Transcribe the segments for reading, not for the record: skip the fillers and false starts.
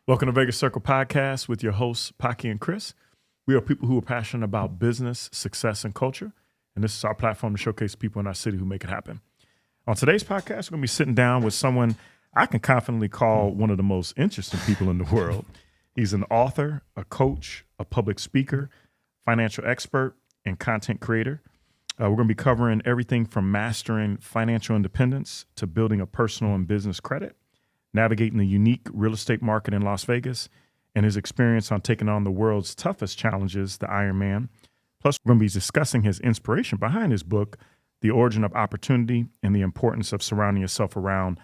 Welcome to Vegas Circle Podcast with your hosts, Paki and Chris. We are people who are passionate about business, success, and culture. And this is our platform to showcase people in our city who make it happen. On today's podcast, we're going to be sitting down with someone I can confidently call one of the most interesting people in the world. He's an author, a coach, a public speaker, financial expert, and content creator. We're going to be covering everything from mastering financial independence to building a personal and business credit, navigating the unique real estate market in Las Vegas, and his experience on taking on the world's toughest challenges, the Iron Man. Plus, we're going to be discussing his inspiration behind his book, The Origin of Opportunity, and the importance of surrounding yourself around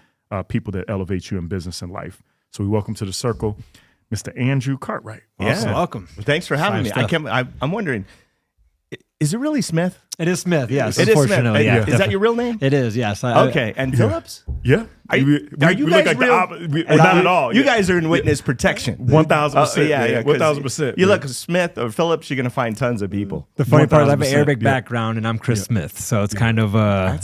people that elevate you in business and life. So we welcome to the circle, Mr. Andrew Cartwright. Awesome. Yeah, welcome. Well, thanks for having me. I'm wondering, is it really Smith? It is Smith, yes. It is Smith. Yeah, is that your real name? It is, yes. Okay, and Phillips? Yeah. Are you guys real? Not at all. You guys are in witness protection. 1,000%. Yeah. 1,000%. You look Smith or Phillips, you're going to find tons of people. The funny part is I have an 1000%, Arabic background, and I'm Chris Smith, so it's kind of a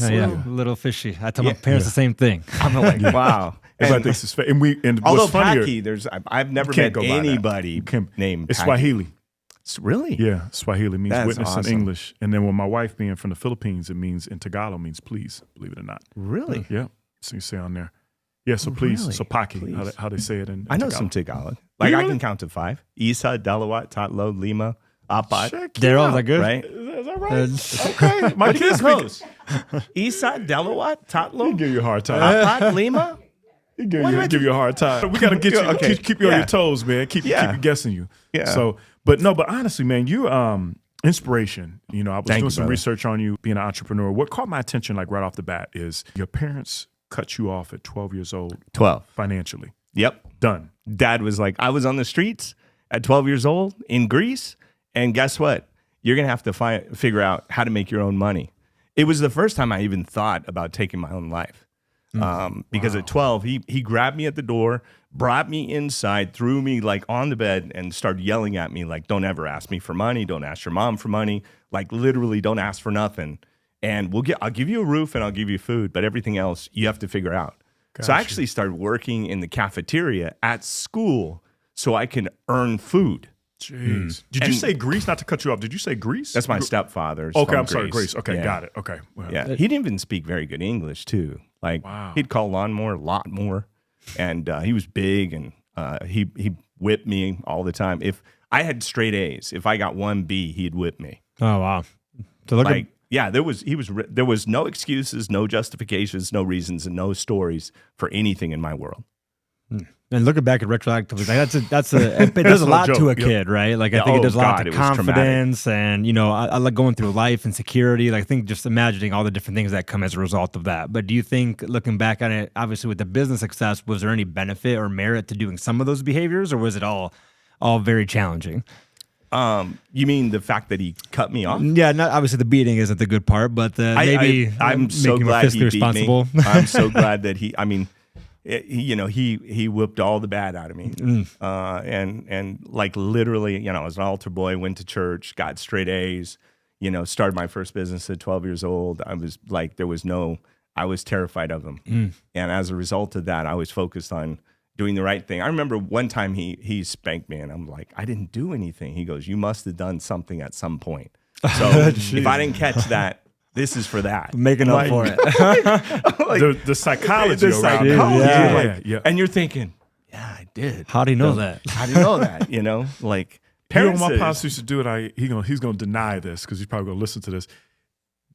little fishy. I tell my parents the same thing. I'm like, wow. Everybody thinks it's fake. And although what's funnier, Paki, I've never met anybody named It's Paki. Swahili. Really? Yeah, Swahili means That's witness awesome. in English. And then with my wife being from the Philippines, it means in Tagalog means please, believe it or not. Really? Yeah. So you say on there. Yeah, so please. Really? So Paki, Please. how they say it in I know Tagalog. some Tagalog. Like, I can count to 5. Isa, Dalawat, Tatlo, Lima, Apat. Check it Daryl, out. is that good? Right? Is that right? Okay. My kids Close. Isa, Dalawat, Tatlo, give you a hard time. Apat, Lima. Give you a hard time. We got to get you, Okay. keep you on Yeah. your toes, man. Keep you guessing you. Yeah. So, but honestly, man, you inspiration. You know, I was Thank doing you, some brother. research on you being an entrepreneur. What caught my attention, like right off the bat, is your parents cut you off at 12 years old 12. financially. Yep. Done. Dad was like, I was on the streets at 12 years old in Greece, and guess what? You're going to have to figure out how to make your own money. It was the first time I even thought about taking my own life. Because at 12, he grabbed me at the door, brought me inside, threw me like on the bed, and started yelling at me like, don't ever ask me for money. Don't ask your mom for money. Like, literally, don't ask for nothing. And I'll give you a roof and I'll give you food, but everything else you have to figure out. So I actually started working in the cafeteria at school so I can earn food. Jeez. Did you say Greece? Not to cut you off. Did you say Greece? That's my stepfather's. Okay, from I'm sorry, Greece. Okay, Yeah. got it. Okay. Well, Yeah, he didn't even speak very good English too. Like, he'd call lawnmower lot more, and he was big, and he whipped me all the time. If I had straight A's, if I got 1 B, he'd whip me. Oh, wow. So look Like, there was no excuses, no justifications, no reasons, and no stories for anything in my world. and looking back at retroactively, like it does a lot joke. to a Yep. kid, right? Like, I Yeah, think it oh does a lot God, to it was confidence, and, you know, I like going through life and security. Like, I think just imagining all the different things that come as a result of that. But do you think, looking back on it, obviously with the business success, was there any benefit or merit to doing some of those behaviors, or was it all very challenging? You mean the fact that he cut me off? Yeah, not obviously the beating isn't the good part, but maybe I'm so making glad him he beat responsible. me. I'm so glad that he whipped all the bad out of me. And like, literally, I was an altar boy, went to church, got straight A's, started my first business at 12 years old. I was like, I was terrified of him. And as a result of that, I was focused on doing the right thing. I remember one time he spanked me, and I'm like, I didn't do anything. He goes, you must have done something at some point. So if I didn't catch that, this is for that. Making up for it. The psychology The around psychology, it. Yeah. And you're thinking, yeah, I did. How do you know that? How do you know that? Like, parents. My pops used to do it. He's gonna deny this because he's probably gonna listen to this.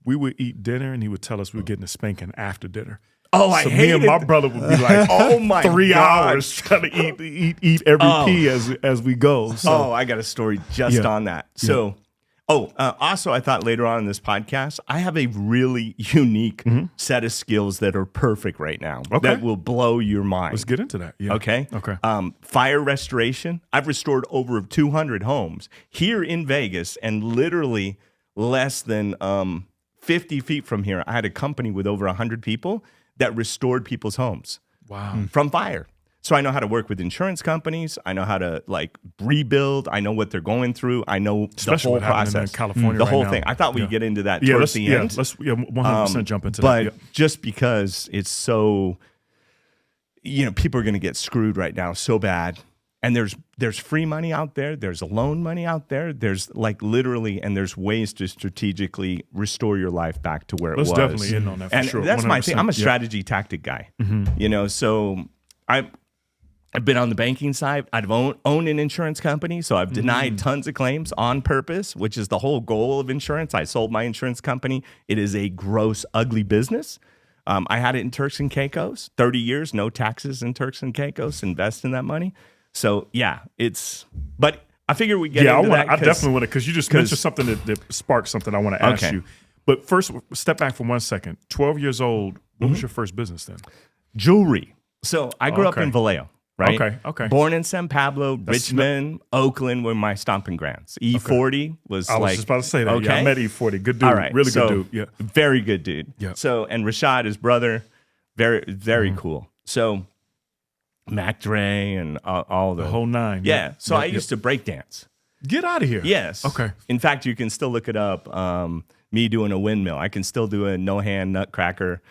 We would eat dinner, and he would tell us we were getting a spanking after dinner. Oh, I so hated me and my brother would be like, oh my 3 God. hours trying to eat every pea as we go. So I got a story just on that. So, also, I thought later on in this podcast, I have a really unique set of skills that are perfect right now that will blow your mind. let's get into that. Yeah. Okay. Okay. Fire restoration. I've restored over 200 homes here in Vegas, and literally less than 50 feet from here, I had a company with over 100 people that restored people's homes. Wow. From fire. So I know how to work with insurance companies. I know how to rebuild. I know what they're going through. I know Especially the what whole happened in process, California the right whole now. thing. I thought we'd get into that Yeah, towards the end. let's 100% jump into but that. Yeah. just because it's so, people are going to get screwed right now so bad. And there's free money out there. There's loan money out there. There's like literally, and there's ways to strategically restore your life back to where it was. Let's definitely in on that for and sure. that's my thing. I'm a 100%. strategy tactic guy, you know, so I've been on the banking side. I've owned an insurance company, so I've denied tons of claims on purpose, which is the whole goal of insurance. I sold my insurance company. It is a gross, ugly business. I had it in Turks and Caicos, 30 years, no taxes in Turks and Caicos, invest in that money. So yeah, but I figure we get into that. I definitely want to, because you just mentioned something that sparked something I want to ask you. But first, step back for 1 second. 12 years old, what was your first business then? Jewelry. So I grew up in Vallejo, right? Okay. Born in San Pablo, Richmond, Oakland were my stomping grounds. E40 was I was just about to say that. Okay. Yeah, I met E40. Good dude. All right. Really So, good dude. Yeah. Very good dude. Yeah. So, and Rashad, his brother, very cool. So, Mac Dre and all The whole nine. Yeah. So I used to break dance. Get out of here. Yes. Okay. In fact, you can still look it up. Me doing a windmill. I can still do a no hand nutcracker,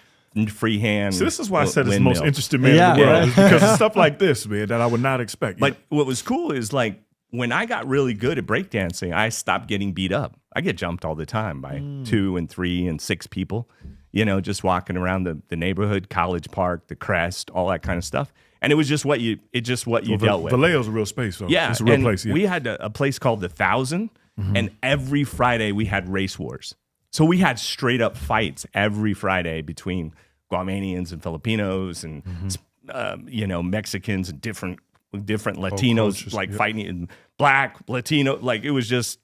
free hand. So this is why I said it's the windmill. most interesting man in the world. Is because of stuff like this, man, that I would not expect. But what was cool is like when I got really good at breakdancing, I stopped getting beat up. I get jumped all the time by 2 and 3 and 6 people, you know, just walking around the neighborhood, College Park, the Crest, all that kind of stuff. And it was just what you dealt with. Vallejo's a real space, though. Yeah, It's a real and place. Yeah. we had a place called the 1,000, and every Friday we had race wars. So we had straight up fights every Friday between Guamanians and Filipinos and you know, Mexicans and different Latinos cultures, like yeah. fighting and black, Latino, like it was just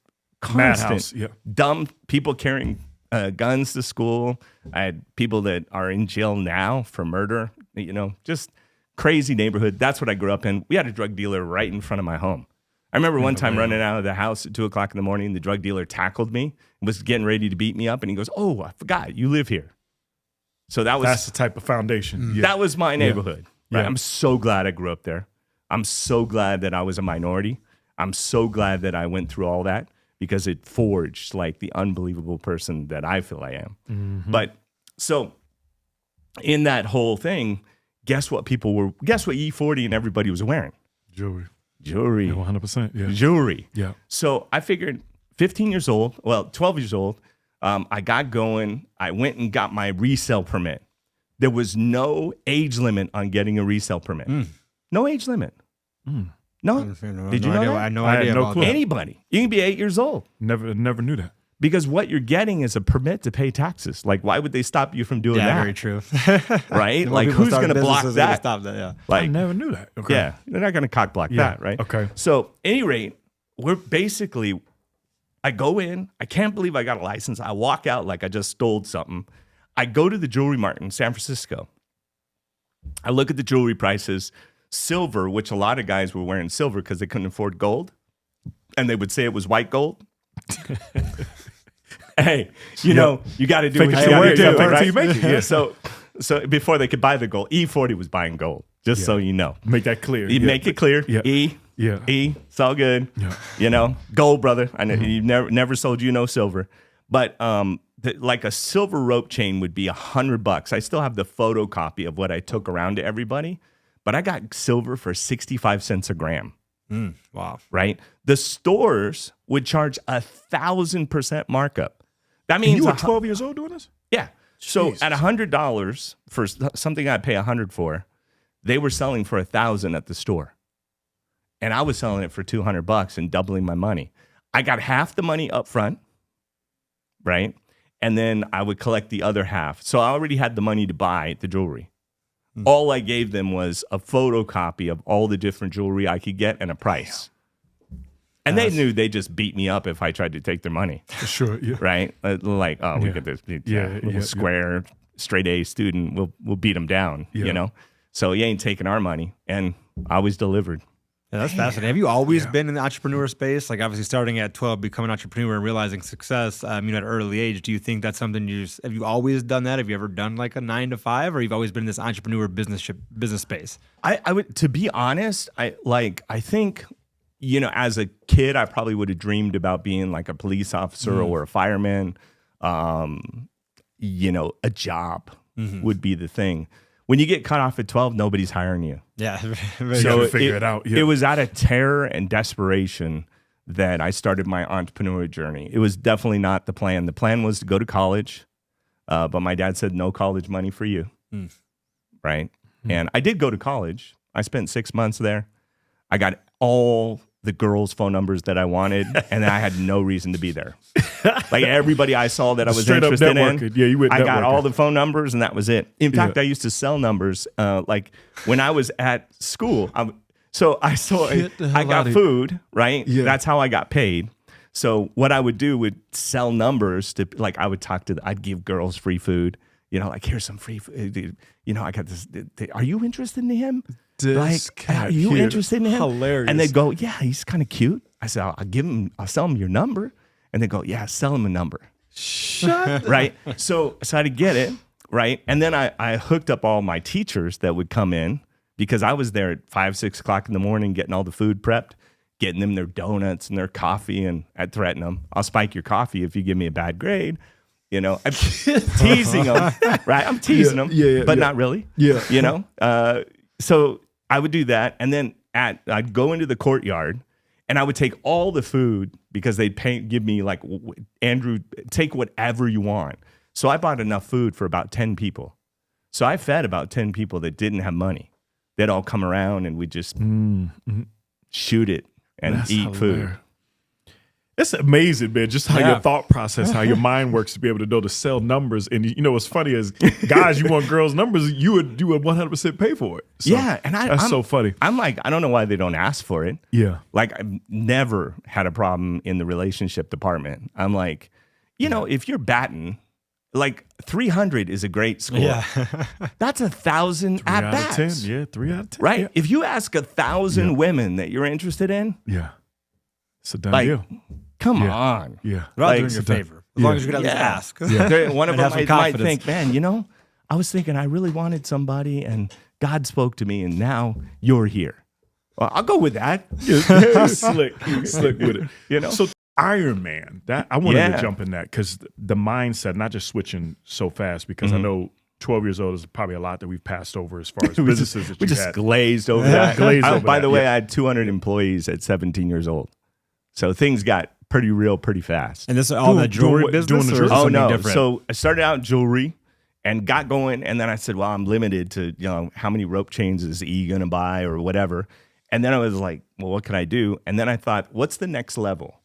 Madhouse, constant. yeah. Dumb people carrying guns to school. I had people that are in jail now for murder, you know, just crazy neighborhood. That's what I grew up in. We had a drug dealer right in front of my home. I remember one time running out of the house at 2:00 in the morning. The drug dealer tackled me and was getting ready to beat me up. And he goes, "Oh, I forgot you live here." So that's the type of foundation. Yeah. that was my neighborhood. Right? Yeah. I'm so glad I grew up there. I'm so glad that I was a minority. I'm so glad that I went through all that because it forged like the unbelievable person that I feel I am. But so in that whole thing, guess what E40 and everybody was wearing? Jewelry. Jewelry. Yeah, 100%. Yeah. Jewelry. Yeah. So I figured 12 years old, I got going. I went and got my resale permit. There was no age limit on getting a resale permit. No age limit. No. Did you know that? I had no I had idea no about clue. that. Anybody. You can be 8 years old. Never knew that. Because what you're getting is a permit to pay taxes. Like, why would they stop you from doing Yeah, that? very true. Right? More Like, people who's start going to block businesses, they're gonna that? Stop that, yeah. I Like, never knew that. Okay. yeah, they're not going to cock block Yeah. that, right? Okay. So, any rate, we're basically, I go in, I can't believe I got a license. I walk out like I just stole something. I go to the jewelry mart in San Francisco. I look at the jewelry prices. Silver, which a lot of guys were wearing silver because they couldn't afford gold, and they would say it was white gold. Hey, you know, you got to do what you got to do, right? You make it. Yeah. So before they could buy the gold, E40 was buying gold, just so you know. Make that clear. You make it clear. Yeah. E, it's all good. Yeah. You know, gold, brother. I know you never sold you no silver, but like a silver rope chain would be $100. I still have the photocopy of what I took around to everybody, but I got silver for 65 cents a gram. Wow. Right? The stores would charge 1,000% markup. That means And you were 12 years old doing this? yeah. So Jesus. at $100 for something I'd pay $100 for, they were selling for 1,000 at the store, and I was selling it for $200 and doubling my money. I got half the money up front, right? And then I would collect the other half. So I already had the money to buy the jewelry. All I gave them was a photocopy of all the different jewelry I could get and a price. And they knew they just beat me up if I tried to take their money, For sure. Yeah. right? Like, oh, we get this little square, straight A student. We'll beat him down, you know? So he ain't taking our money. And I always delivered. Yeah, that's fascinating. Have you always been in the entrepreneur space? Like obviously starting at 12, becoming an entrepreneur and realizing success, at an early age. Do you think that's something have you always done that? Have you ever done like a 9 to 5, or you've always been in this entrepreneur business space? I would, to be honest, I think, you know, as a kid, I probably would have dreamed about being like a police officer or a fireman. You know, a job would be the thing. when you get cut off at 12, nobody's hiring you. Yeah. You gotta figure it out. Yeah. It was out of terror and desperation that I started my entrepreneurial journey. It was definitely not the plan. The plan was to go to college, but my dad said no college money for you, right? And I did go to college. I spent 6 months there. I got all the girls' phone numbers that I wanted, and I had no reason to be there. Like everybody I saw that I was Straight up interested in, networking. Yeah, you went I got networking. all the phone numbers, and that was it. In fact, I used to sell numbers. Like when I was at school, I got food, right? Yeah. That's how I got paid. So what I would do would sell numbers to, like, I would I'd give girls free food. You know, like, here's some free food. You know, I got this. Are you interested in him? Are you interested in him? Hilarious. And they'd go, yeah, he's kind of cute. I said, I'll sell him your number. And they go, yeah, sell him a number. Shut Right? So I had to get it, right? And then I hooked up all my teachers that would come in, because I was there at 5, 6 o'clock in the morning getting all the food prepped, getting them their donuts and their coffee, and I'd threaten them, I'll spike your coffee if you give me a bad grade. You know, I'm teasing them, right? I'm teasing them, but not really. Yeah. You know? So I would do that, and then I'd go into the courtyard, and I would take all the food, because they'd give me, like, Andrew, take whatever you want. So I bought enough food for about 10 people. So I fed about 10 people that didn't have money. They'd all come around, and we'd just shoot it and That's eat hilarious. food. It's amazing, man, just how Yeah. your thought process, how your mind works to be able to know to sell numbers. And you know what's funny is, guys, you want girls' numbers, you would 100% pay for it. So Yeah, and that's so funny. I'm like, I don't know why they don't ask for it. Yeah. Like, I've never had a problem in the relationship department. I'm like, you know, if you're batting, like 300 is a great score. Yeah. That's 1,000 3 at out bats. of 10. Yeah, 3 out of 10. Right? Yeah. If you ask 1,000 women that you're interested in, Yeah. It's a done like, deal. come Yeah. on. Yeah. They're all Like, doing you a so- favor. As long as you can at least Yeah. ask. One of And them have some might confidence. think, man, you know, I was thinking I really wanted somebody, and God spoke to me, and now you're here. Well, I'll go with that. Yeah. Slick with it. You know? So Iron Man, that I wanted to Yeah. jump in that, because the mindset, not just switching so fast, because I know 12 years old is probably a lot that we've passed over as far as businesses that We you just had. glazed over that. Glazed over By that, the way, yeah. I had 200 employees at 17 years old. So things got pretty real pretty fast. And this is all Doing- the jewelry doing- business? doing the or is jewelry- it Oh, something no. different? So I started out in jewelry and got going. And then I said, well, I'm limited to, you know, how many rope chains is E going to buy or whatever. And then I was like, well, what can I do? And then I thought, what's the next level?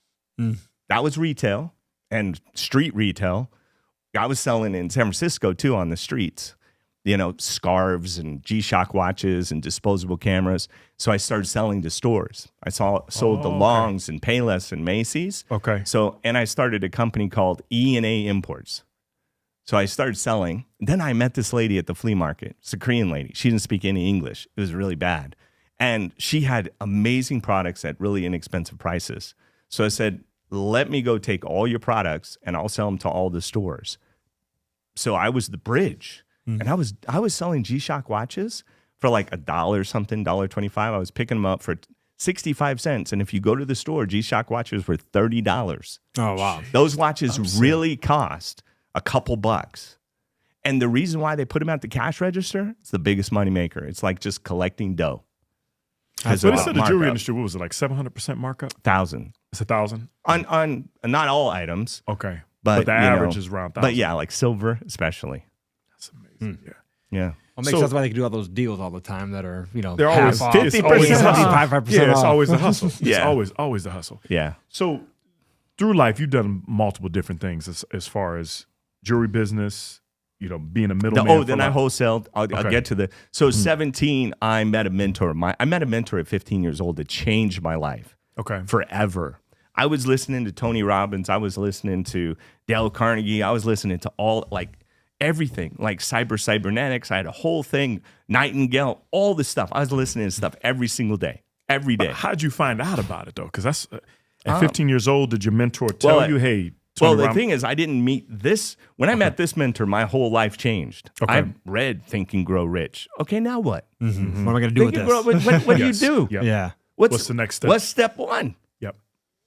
That was retail and street retail. I was selling in San Francisco too on the streets, you know, scarves and G-Shock watches and disposable cameras. So I started selling to stores. I sold the okay. Longs and Payless and Macy's. Okay. So, and I started a company called E&A Imports. So I started selling. Then I met this lady at the flea market. It's a Korean lady. She didn't speak any English. It was really bad. And she had amazing products at really inexpensive prices. So I said, let me go take all your products and I'll sell them to all the stores. So I was the bridge. And I was selling G-Shock watches for like $1 something, $1.25. I was picking them up for 65 cents. And if you go to the store, G-Shock watches were $30. Oh, wow. Those watches really cost a couple bucks. And the reason why they put them at the cash register, it's the biggest money maker. It's like just collecting dough. But it said the jewelry industry, what was it, like 700% markup? 1,000. It's 1,000? On not all items, Okay. but the you average know, is around 1,000. But yeah, like silver especially. That's amazing. Yeah. Yeah. Well, makes So- sense why they can do all those deals all the time that are, you know, They're half always off. 50% it's always- off. 75% Yeah, it's off. always the hustle. It's Yeah. always the hustle. Yeah. So through life, you've done multiple different things as far as jewelry business, you know, being a middleman. Then I wholesaled. I'll Okay. get to the. So 17, I met a mentor. I met a mentor at 15 years old that changed my life Okay. forever. I was listening to Tony Robbins. I was listening to Dale Carnegie. I was listening to all, like, everything, like cybernetics. I had a whole thing, Nightingale, all this stuff. I was listening to stuff every single day, every day. How'd you find out about it though? Because that's at 15 years old. Did your mentor tell well, you, "Hey"? Well, Tony the Robbins- thing is, I didn't meet this. When I met this mentor, my whole life changed. Okay. I read Think and Grow Rich. Okay, now what? What am I going to do with Think and this? Grow, what do Yes. you do? Yep. Yeah. What's the next step? What's step one? Yep.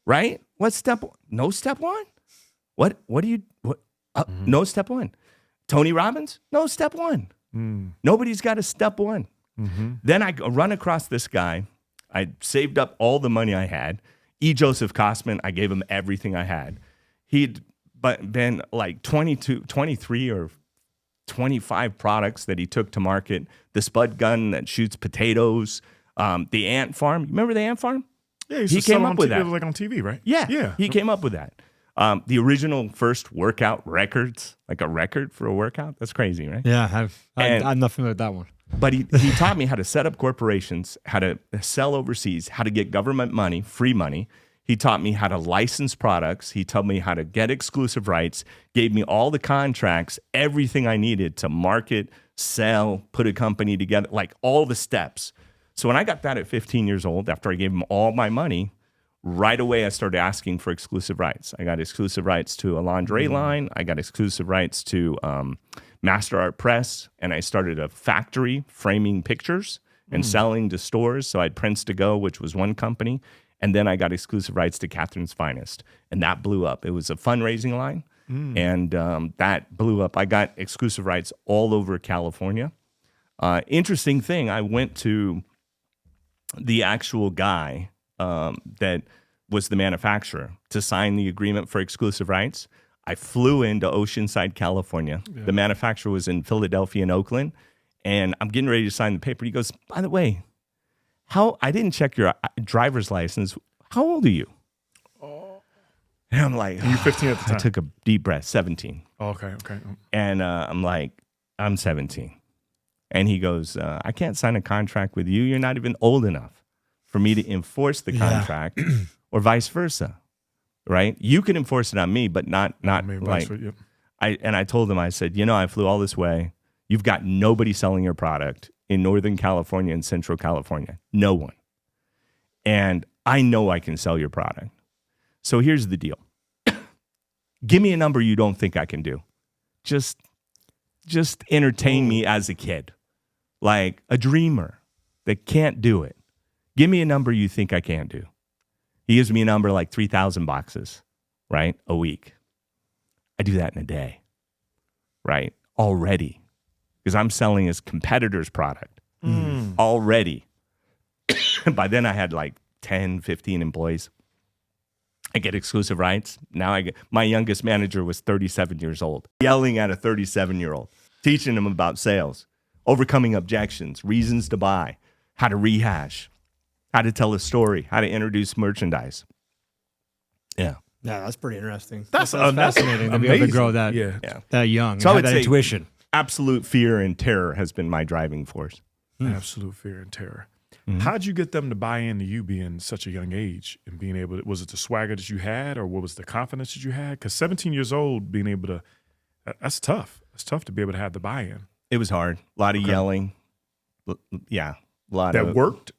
Right? What's step one? No step one? What do you, no step one. Tony Robbins? No step one. Nobody's got a step one. Then I run across this guy. I saved up all the money I had. Joseph Kosman, I gave him everything I had. He'd been like 23 or 25 products that he took to market. The spud gun that shoots potatoes, the ant farm. Remember the ant farm? Yeah, he came up with that. It was like on TV, right? Yeah. He came up with that. The original first workout records, like a record for a workout. That's crazy, right? Yeah, I'm not familiar with that one. But he taught me how to set up corporations, how to sell overseas, how to get government money, free money. He taught me how to license products. He taught me how to get exclusive rights, gave me all the contracts, everything I needed to market, sell, put a company together, like all the steps. So when I got that at 15 years old, after I gave him all my money, right away I started asking for exclusive rights. I got exclusive rights to a lingerie line. I got exclusive rights to Master Art Press, and I started a factory framing pictures and selling to stores. So I had Prints to Go, which was one company, and then I got exclusive rights to Catherine's Finest, and that blew up. It was a fundraising line, and that blew up. I got exclusive rights all over California. Interesting thing, I went to the actual guy that was the manufacturer to sign the agreement for exclusive rights. I flew into Oceanside, California. Yeah. The manufacturer was in Philadelphia and Oakland, and I'm getting ready to sign the paper. He goes, by the way, I didn't check your driver's license. How old are you? Oh. And I'm like, you 15 at the time? I took a deep breath, 17. Oh, okay. And I'm like, I'm 17. And he goes, I can't sign a contract with you. You're not even old enough for me to enforce the contract or vice versa. Right? You can enforce it on me, but not like, yep. I told him, I said, I flew all this way. You've got nobody selling your product in Northern California and Central California. No one. And I know I can sell your product. So here's the deal. Give me a number you don't think I can do. Just entertain me as a kid. Like a dreamer that can't do it. Give me a number you think I can't do. He gives me a number like 3,000 boxes, right? A week. I do that in a day, right? Already. Because I'm selling his competitor's product. Already. By then I had like 10, 15 employees. I get exclusive rights. Now my youngest manager was 37 years old, yelling at a 37-year-old, teaching him about sales, overcoming objections, reasons to buy, how to rehash, how to tell a story, how to introduce merchandise. Yeah, that's pretty interesting. That's fascinating to be able to grow that young. So and I would have that say intuition. Absolute fear and terror has been my driving force. Absolute fear and terror. How'd you get them to buy into you being such a young age and being able to, was it the swagger that you had or what was the confidence that you had? Because 17 years old, being able to, that's tough. It's tough to be able to have the buy-in. It was hard. A lot of yelling. Yeah. A lot that worked?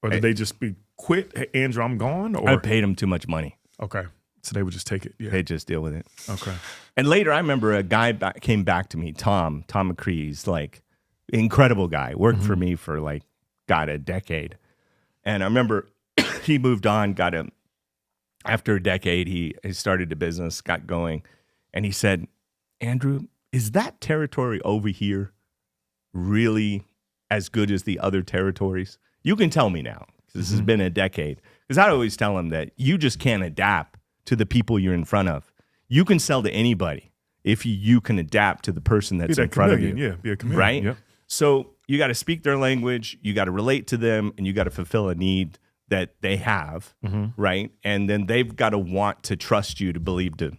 Or did they just quit? Hey, Andrew, I'm gone? Or I paid them too much money. Okay. So they would just take it. Yeah. They just deal with it. Okay. And later, I remember a guy came back to me, Tom McCree. He's like, incredible guy. Worked for me for like, a decade. And I remember he moved on, after a decade, he started a business, got going. And he said, Andrew, is that territory over here really as good as the other territories? You can tell me now, because this has been a decade. Because I always tell him that you just can't adapt to the people you're in front of. You can sell to anybody if you can adapt to the person that's in front of you. Yeah, be a chameleon. Right? Yep. So you got to speak their language, you got to relate to them, and you got to fulfill a need that they have, right? And then they've got to want to trust you to believe to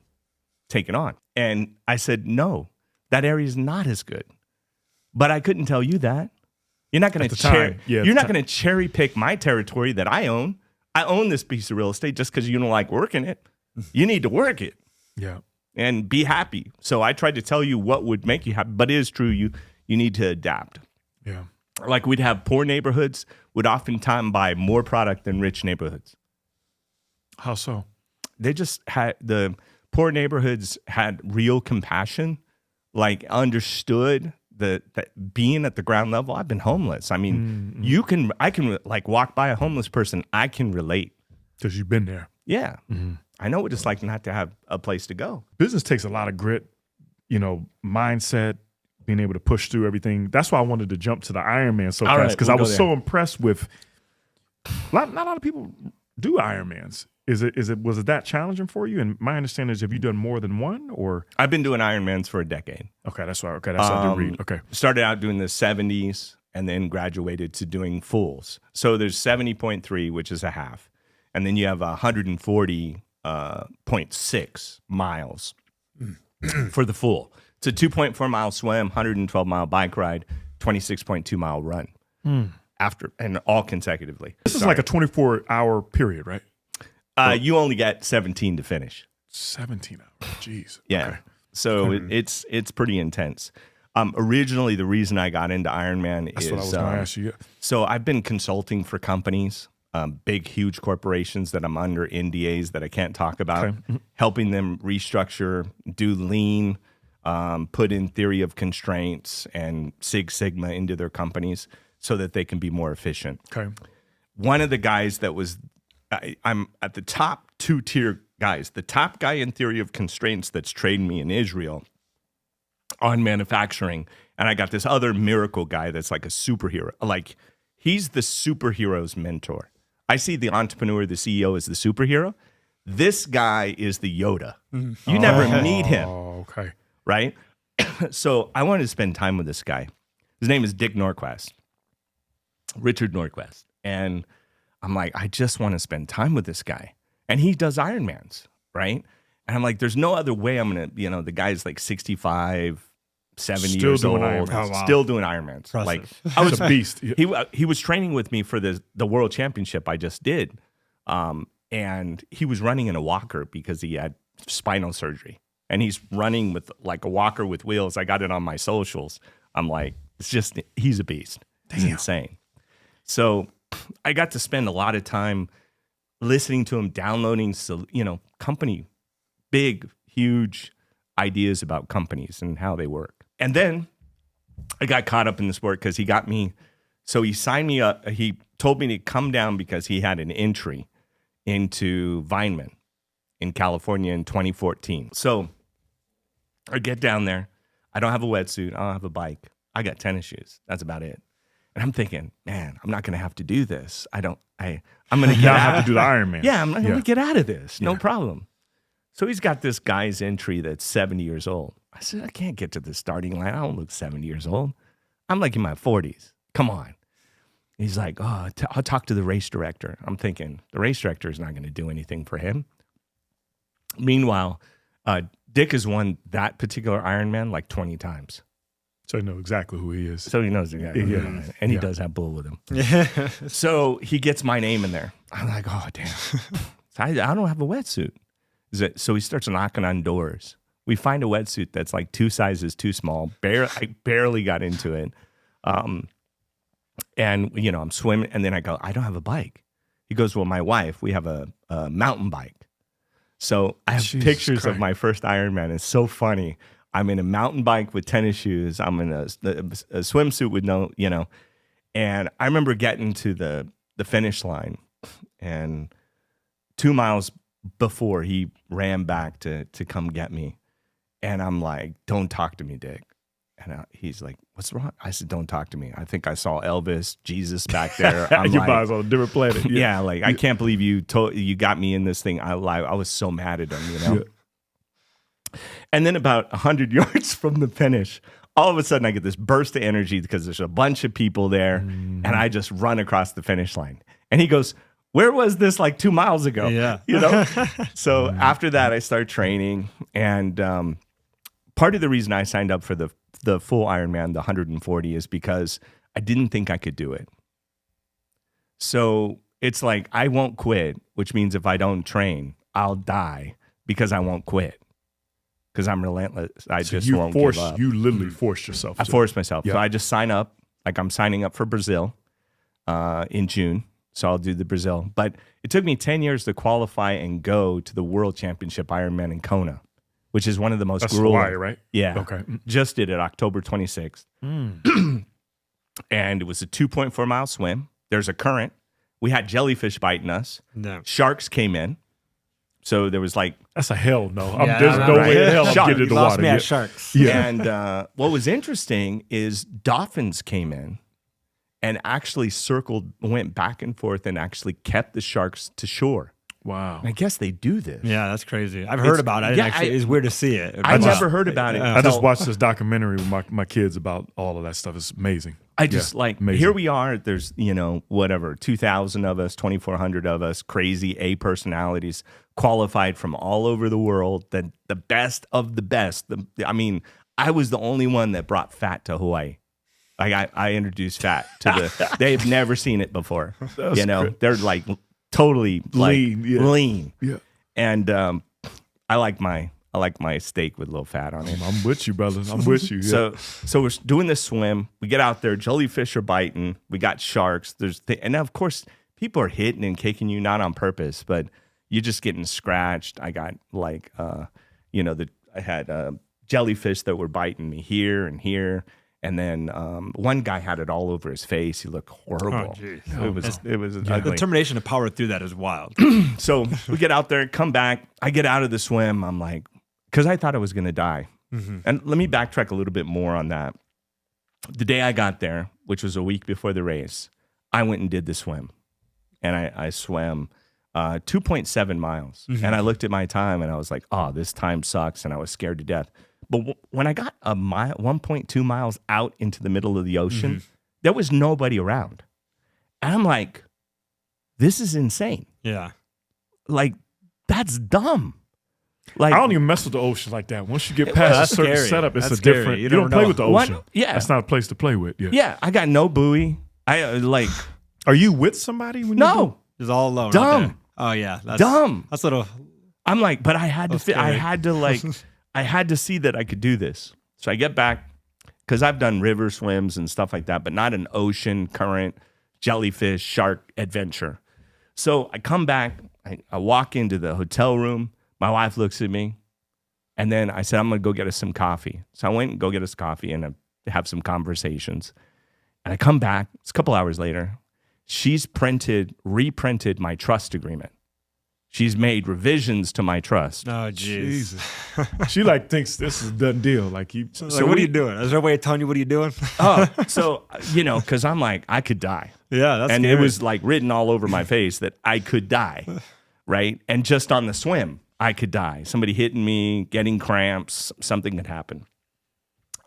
take it on. And I said, no, that area is not as good. But I couldn't tell you that. You're not going to cherry pick my territory that I own. I own this piece of real estate just because you don't like working it. You need to work it. Yeah. And be happy. So I tried to tell you what would make you happy, but it is true. You need to adapt. Yeah. Like we'd have poor neighborhoods would oftentimes buy more product than rich neighborhoods. How so? They just had, the poor neighborhoods had real compassion, like understood that being at the ground level. I've been homeless. I mean, I can like walk by a homeless person. I can relate. Because you've been there. Yeah. I know what it's like not to have a place to go. Business takes a lot of grit, mindset, being able to push through everything. That's why I wanted to jump to the Ironman so All fast, right, because we'll I was go so there. impressed with. Not a lot of people do Ironmans. Was it that challenging for you? And my understanding is, have you done more than one, or? I've been doing Ironmans for a decade. Okay, that's what I did read. Okay. Started out doing the 70s and then graduated to doing fulls. So there's 70.3, which is a half. And then you have 140.6 miles for the full. It's a 2.4 mile swim, 112 mile bike ride, 26.2 mile run after, and all consecutively. This is like a 24-hour period, right? You only get 17 to finish. 17 hours. Jeez. Yeah. Okay. So it's pretty intense. Originally, the reason I got into Ironman That's is what I was going to ask you. so I've been consulting for companies, big, huge corporations that I'm under NDAs that I can't talk about, Okay. helping them restructure, do lean, put in theory of constraints and Six Sigma into their companies so that they can be more efficient. Okay. One of the guys that was, I'm at the top 2-tier guys, the top guy in theory of constraints that's trained me in Israel on manufacturing. And I got this other miracle guy that's like a superhero. Like, he's the superhero's mentor. I see the entrepreneur, the CEO as the superhero. This guy is the Yoda. You never meet him, Oh, okay. right? So I wanted to spend time with this guy. His name is Dick Norquist, Richard Norquist. And I'm like, I just want to spend time with this guy. And he does Ironmans, right? And I'm like, there's no other way I'm going to, the guy's like 65, 70 Still years doing old, Ironmans. Oh, wow. still doing Ironmans. Impressive. Like, I was He's a beast. he was training with me for the world championship I just did. And he was running in a walker because he had spinal surgery. And he's running with like a walker with wheels. I got it on my socials. I'm like, he's a beast. He's insane. So I got to spend a lot of time listening to him, downloading, company, big, huge ideas about companies and how they work. And then I got caught up in the sport because he got me. So he signed me up. He told me to come down because he had an entry into Vineman in California in 2014. So I get down there. I don't have a wetsuit. I don't have a bike. I got tennis shoes. That's about it. And I'm thinking, man, I'm not going to have to do this. I'm going to get Now I out. have to do the Ironman. Yeah, I'm going Yeah. to get out of this. No Yeah. problem. So he's got this guy's entry that's 70 years old. I said, I can't get to the starting line. I don't look 70 years old. I'm like in my 40s. Come on. He's like, oh, I'll talk to the race director. I'm thinking, the race director is not going to do anything for him. Meanwhile, Dick has won that particular Ironman like 20 times. So I know exactly who he is. So he knows the guy. Yeah. And he Yeah. does have bull with him. So he gets my name in there. I'm like, oh, damn. I don't have a wetsuit. So he starts knocking on doors. We find a wetsuit that's like 2 sizes too small. I barely got into it. And, I'm swimming. And then I go, I don't have a bike. He goes, well, my wife, we have a mountain bike. So I have Jesus pictures Christ. of my first Ironman. It's so funny. I'm in a mountain bike with tennis shoes. I'm in a swimsuit with no, and I remember getting to the finish line, and 2 miles before he ran back to come get me. And I'm like, don't talk to me, Dick. And he's like, what's wrong? I said, don't talk to me. I think I saw Elvis, Jesus back there. I'm Your like, body's on a different planet. yeah, like, I can't believe you got me in this thing. I was so mad at him, Yeah. And then about 100 yards from the finish, all of a sudden I get this burst of energy because there's a bunch of people there, and I just run across the finish line. And he goes, where was this like 2 miles ago? Yeah. So after that, I start training. And part of the reason I signed up for the full Ironman, the 140, is because I didn't think I could do it. So it's like, I won't quit, which means if I don't train, I'll die because I won't quit. Because I'm relentless. I just won't give up. You literally forced yourself. I to. forced myself. Yeah. So I just sign up. Like, I'm signing up for Brazil in June. So I'll do the Brazil. But it took me 10 years to qualify and go to the World Championship Ironman in Kona, which is one of the most That's grueling. Hawaii, right? Yeah. Okay. Just did it October 26th. And it was a 2.4 mile swim. There's a current. We had jellyfish biting us. No. Sharks came in. So there was like, That's a hell no. Yeah, There's no right. way in hell I'm Shark. getting in the Lost water. me Yeah. at sharks. Yeah. and what was interesting is dolphins came in and actually went back and forth and actually kept the sharks to shore. Wow. I guess they do this. Yeah, that's crazy. I've heard about it. It's weird to see it. I But- never heard about it. I just until- watched this documentary with my kids about all of that stuff. It's amazing. I just amazing. here we are. There's, whatever, 2,000 of us, 2,400 of us, crazy A personalities qualified from all over the world, the best of the best. I was the only one that brought fat to Hawaii. I introduced fat to they've never seen it before. Great. They're like totally lean. Yeah. And I like my steak with a little fat on it. I'm with you, brother. I'm with you. Yeah. So we're doing this swim. We get out there. Jellyfish are biting. We got sharks. And of course, people are hitting and kicking you, not on purpose, but you're just getting scratched. I got I had jellyfish that were biting me here and here. And then one guy had it all over his face. He looked horrible. It was the ugly. determination to power through that is wild. So we get out there, come back. I get out of the swim. I'm like, because I thought I was going to die. Mm-hmm. And let me backtrack a little bit more on that. The day I got there, which was a week before the race, I went and did the swim. And I swam 2.7 miles. Mm-hmm. And I looked at my time and I was like, oh, this time sucks. And I was scared to death. But when I got 1.2 miles out into the middle of the ocean, there was nobody around. And I'm like, this is insane. Yeah. Like, that's dumb. Like, I don't even mess with the ocean like that. Once you get past that's a certain scary. setup, it's That's a different. scary. You, You don't never play know. with the What? ocean. Yeah. That's not a place to play with. Yeah. yeah, I got no buoy. Are you with somebody when you No, It's all alone. Dumb. Out there. Oh yeah. That's dumb. That's a little. I'm like, but I had to, That's scary. I had to see that I could do this. So I get back because I've done river swims and stuff like that, but not an ocean current, jellyfish, shark adventure. So I come back, I walk into the hotel room. My wife looks at me, and then I said, I'm going to go get us some coffee. So I went and go get us coffee and have some conversations. And I come back, it's a couple hours later. She's reprinted my trust agreement. She's made revisions to my trust. Oh jeez. Jesus. She thinks this is a done deal. Like you. So what are you doing? Is there a way of telling you what are you doing? So, because I'm like, I could die. Yeah, that's And scary. it was like written all over my face that I could die, right? And just on the swim, I could die. Somebody hitting me, getting cramps, something could happen.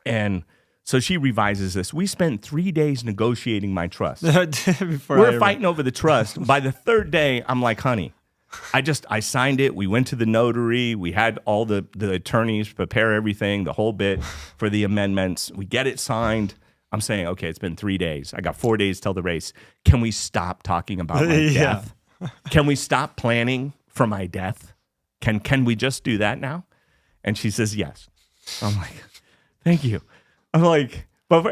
And so she revises this. We spent 3 days negotiating my trust. We're fighting over the trust. By the third day, I'm like, honey, I signed it. We went to the notary. We had all the attorneys prepare everything, the whole bit for the amendments. We get it signed. I'm saying, okay, it's been 3 days. I got 4 days till the race. Can we stop talking about my death? Can we stop planning for my death? Can we just do that now? And she says, yes. I'm like, thank you. I'm like, but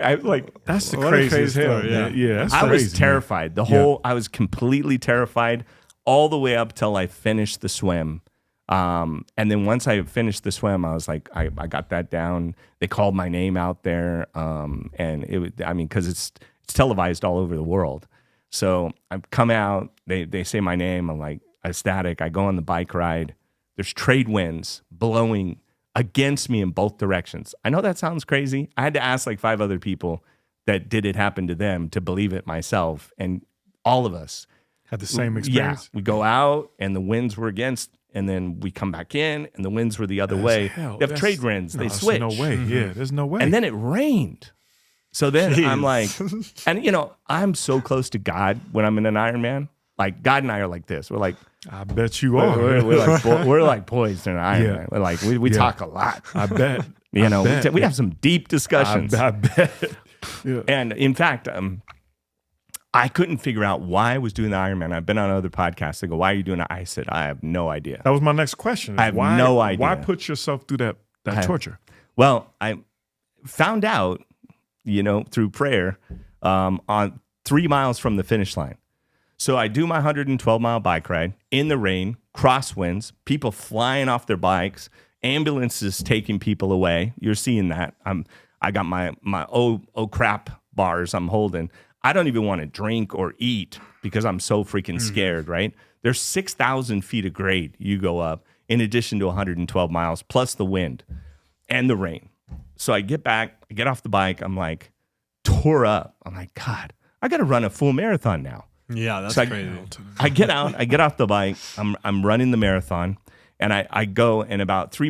That's the What a craziest crazy hell. story, Man. Yeah. That's I crazy, was man. terrified. I was completely terrified all the way up till I finished the swim. And then once I finished the swim, I was like, I got that down. They called my name out there. And it was, because it's televised all over the world. So I come out, they say my name. I'm like ecstatic. I go on the bike ride. There's trade winds blowing against me in both directions. I know that sounds crazy. I had to ask 5 other people that did it happen to them to believe it myself. And all of us Had the same experience. Yeah, we go out and the winds were against, and then we come back in and the winds were the other way. Hell, They have trade winds. No, They there's switch. No way. Yeah, there's no way. And then it rained. So then Jeez. I'm like, and I'm so close to God when I'm in an Ironman. Like God and I are like this. We're like, I bet you are. we're like poised in an Ironman. Yeah. We're like, we Yeah. talk a lot. I bet. You know, bet. we have some deep discussions. I bet. Yeah. And in fact, I couldn't figure out why I was doing the Ironman. I've been on other podcasts. They go, why are you doing it? I said, I have no idea. That was my next question. I have no idea. Why put yourself through that torture? Well, I found out, through prayer, on 3 miles from the finish line. So I do my 112-mile bike ride in the rain, crosswinds, people flying off their bikes, ambulances taking people away. You're seeing that. I got my oh crap bars I'm holding. I don't even want to drink or eat because I'm so freaking scared, right? There's 6,000 feet of grade you go up in addition to 112 miles plus the wind and the rain. So I get back, I get off the bike. I'm like tore up. I'm like, God, I got to run a full marathon now. Yeah, that's So crazy. I get out, I get off the bike. I'm running the marathon, and I go, and about 3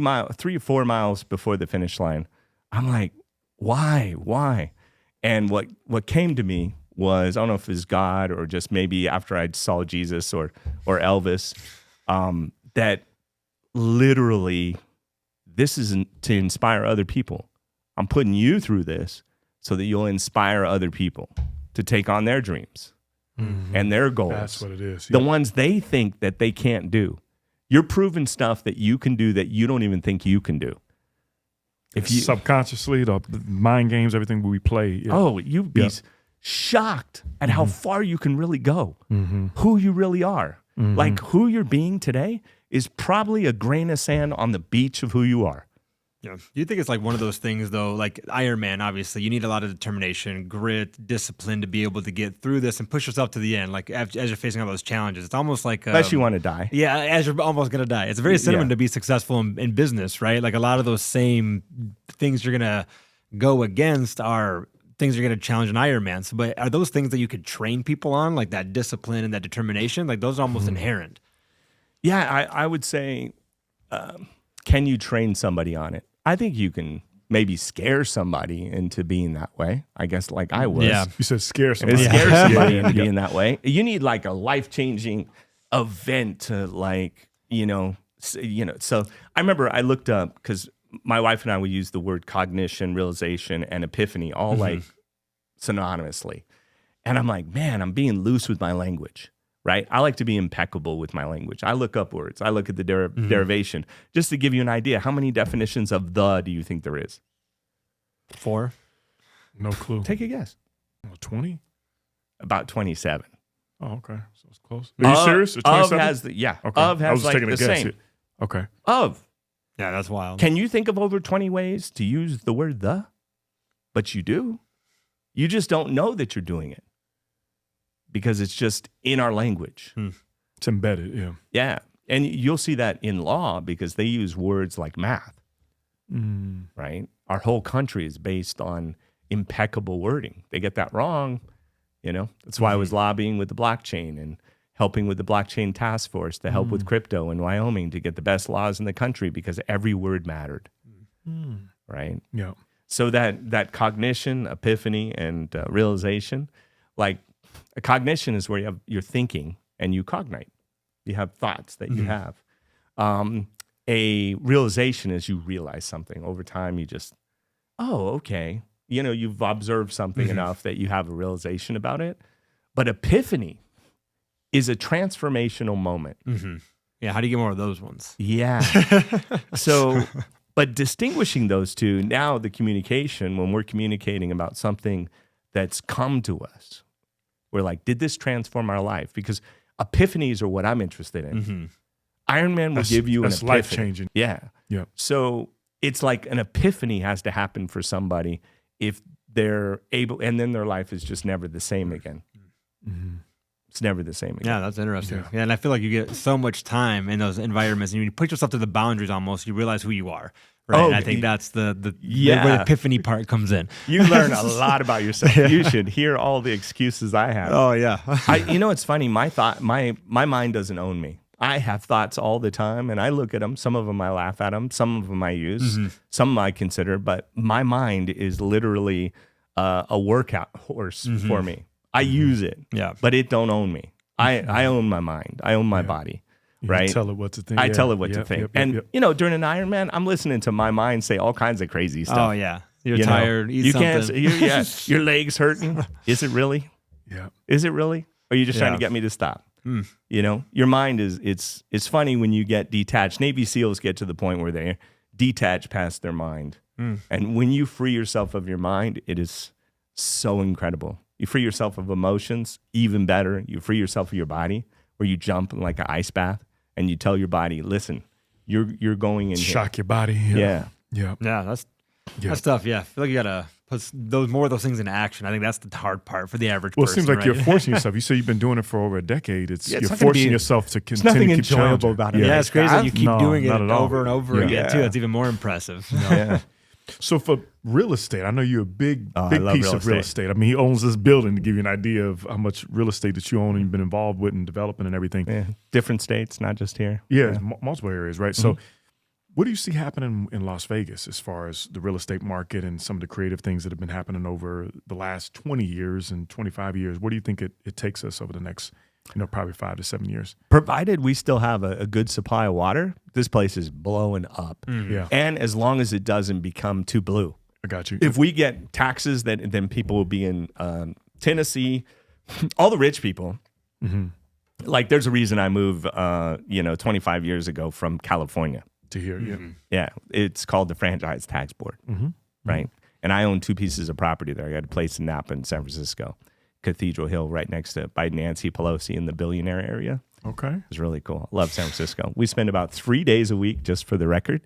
or 4 miles before the finish line, I'm like, why? And what came to me was, I don't know if it was God or just maybe after I saw Jesus or Elvis, that literally this isn't to inspire other people. I'm putting you through this so that you'll inspire other people to take on their dreams and their goals. That's what it is. The ones they think that they can't do. You're proving stuff that you can do that you don't even think you can do. If you subconsciously, the mind games, everything we play. Yeah. Oh, you'd be shocked at how far you can really go, who you really are. Like who you're being today is probably a grain of sand on the beach of who you are. Yeah. Do you think it's like one of those things, though, like Iron Man, obviously, you need a lot of determination, grit, discipline to be able to get through this and push yourself to the end. Like as you're facing all those challenges, it's almost like... Unless you want to die. Yeah, as you're almost going to die. It's very similar to be successful in business, right? Like a lot of those same things you're going to go against are things you're going to challenge an Iron Man. So, but are those things that you could train people on, like that discipline and that determination? Like those are almost inherent. Yeah, I would say, can you train somebody on it? I think you can maybe scare somebody into being that way. I guess like I was. Yeah. You said scare somebody. Scare somebody into being that way. You need like a life-changing event to like, So I remember I looked up because my wife and I would use the word cognition, realization, and epiphany all like synonymously. And I'm like, man, I'm being loose with my language. Right? I like to be impeccable with my language. I look up words. I look at the derivation. Just to give you an idea, how many definitions of the do you think there is? 4? No clue. Take a guess. 20? About 27. Oh, okay. So it's close. Are you serious? Of 27? has the, yeah. Okay. Of I has was just like taking a the guess. same. Okay. Of. Yeah, that's wild. Can you think of over 20 ways to use the word the? But you do. You just don't know that you're doing it. Because it's just in our language. It's embedded, yeah. Yeah. And you'll see that in law because they use words like math, right? Our whole country is based on impeccable wording. They get that wrong, That's why I was lobbying with the blockchain and helping with the blockchain task force to help with crypto in Wyoming to get the best laws in the country because every word mattered, right? Yeah. So that cognition, epiphany, and realization, like, a cognition is where you're thinking and you cognite. You have thoughts that you have. A realization is you realize something. Over time, you just, okay. You've observed something enough that you have a realization about it. But epiphany is a transformational moment. Yeah, how do you get more of those ones? Yeah. So, but distinguishing those two, now the communication, when we're communicating about something that's come to us, we're like, did this transform our life? Because epiphanies are what I'm interested in. Iron Man will give you an epiphany. That's life-changing. Yeah. Yeah. So it's like an epiphany has to happen for somebody if they're able, and then their life is just never the same again. It's never the same again. Yeah, that's interesting. Yeah, and I feel like you get so much time in those environments, and you push yourself to the boundaries almost, you realize who you are. Right. And I think that's where the epiphany part comes in. You learn a lot about yourself. You should hear all the excuses I have. Oh yeah. It's funny. My mind doesn't own me. I have thoughts all the time, and I look at them. Some of them I laugh at them. Some of them I use. Some I consider. But my mind is literally a workout horse for me. I use it. Yeah. But it don't own me. I own my mind. I own my body. Right? Tell it what to think. I tell it what to think. And during an Ironman, I'm listening to my mind say all kinds of crazy stuff. Oh yeah. You're tired. Eat something. Your legs hurting. Is it really? Yeah. Is it really? Or are you just trying to get me to stop? Your mind is, it's funny when you get detached. Navy SEALs get to the point where they detach past their mind. And when you free yourself of your mind, it is so incredible. You free yourself of emotions, even better. You free yourself of your body, where you jump in like an ice bath and you tell your body, listen, you're going in Shock here. your body. Yeah. Yeah. Yeah, that's tough. Yeah, I feel like you gotta puts more of those things into action. I think that's the hard part for the average Well, it person. seems like right? you're forcing yourself. You say you've been doing it for over a decade. Yeah, it's you're not gonna forcing be- yourself to There's continue nothing to keep enjoyable challenging. about it. Yeah, it's crazy that you keep No, doing it not at all. over and over Yeah. again too. That's even more impressive. Yeah. So for real estate, I know you're a big I love piece real of real estate. estate. I mean, he owns this building to give you an idea of how much real estate that you own and you've been involved with and developing and everything. Yeah. Different states, not just here. Yeah, it's multiple areas, right? So what do you see happening in Las Vegas as far as the real estate market and some of the creative things that have been happening over the last 20 years and 25 years? What do you think it takes us over the next, probably 5 to 7 years? Provided we still have a good supply of water, this place is blowing up. Yeah, And as long as it doesn't become too blue. I got you. If we get taxes, then people will be in Tennessee, all the rich people. Like there's a reason I moved, 25 years ago from California. To hear, yeah. Yeah, it's called the Franchise Tax Board, right? And I own 2 pieces of property there. I got a place in Napa and San Francisco, Cathedral Hill, right next to by Nancy Pelosi in the billionaire area. Okay. It's really cool. I love San Francisco. We spend about 3 days a week, just for the record.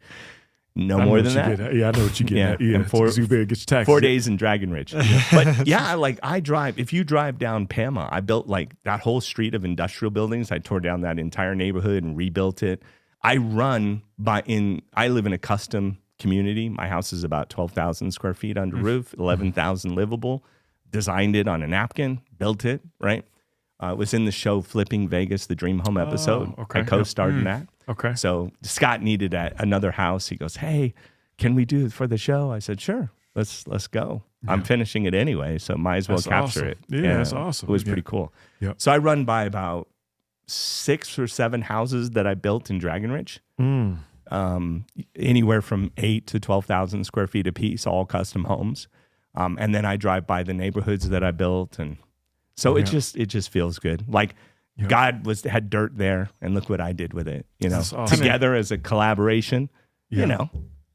No I know more what than you that. get at. Yeah, I know what you get Yeah, at. Yeah, and four- so you better get your taxes. 4 days in Dragon Ridge. But yeah, like I drive, if you drive down Pama, I built like that whole street of industrial buildings. I tore down that entire neighborhood and rebuilt it. I live in a custom community. My house is about 12,000 square feet under roof, 11,000 livable. Designed it on a napkin, built it, right? It was in the show Flipping Vegas, the Dream Home episode. okay. I co-starred in that. Okay. So Scott needed another house. He goes, "Hey, can we do it for the show?" I said, "Sure, let's go." I'm finishing it anyway, so might as well That's capture awesome. it. Yeah, that's awesome. It was Yeah. pretty cool. Yeah. So I run by about 6 or 7 houses that I built in Dragon Ridge. Anywhere from 8 to 12,000 square feet a piece, all custom homes. And then I drive by the neighborhoods that I built, and so it just feels good. Like God had dirt there, and look what I did with it. That's awesome. Together as a collaboration. Yeah.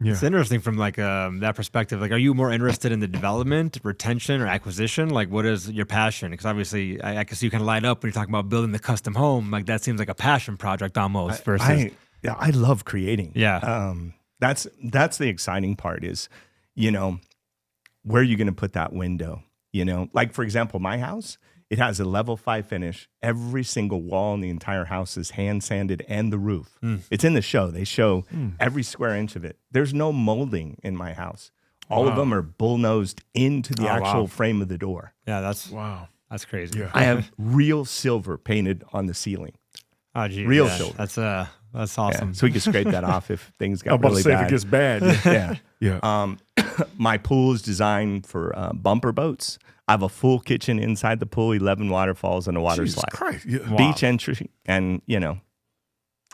Yeah. It's interesting from like that perspective. Like, are you more interested in the development, retention, or acquisition? Like, what is your passion? Because obviously, I can see you kind of light up when you're talking about building the custom home. Like, that seems like a passion project almost. Versus, I love creating. Yeah. That's the exciting part is, where are you going to put that window? Like for example, my house, it has a level 5 finish. Every single wall in the entire house is hand sanded, and the roof. It's in the show. They show every square inch of it. There's no molding in my house. All of them are bull-nosed into the actual frame of the door. yeah, that's crazy. Yeah. I have real silver painted on the ceiling. Oh, gee, Real yeah, silver. That's Yeah, awesome. so we could scrape that off if things I'm got about really to say bad. if it gets bad. Yeah. Yeah. My pool is designed for bumper boats. I have a full kitchen inside the pool, 11 waterfalls, and a water Jesus slide. Christ. Yeah. Wow. Beach entry, and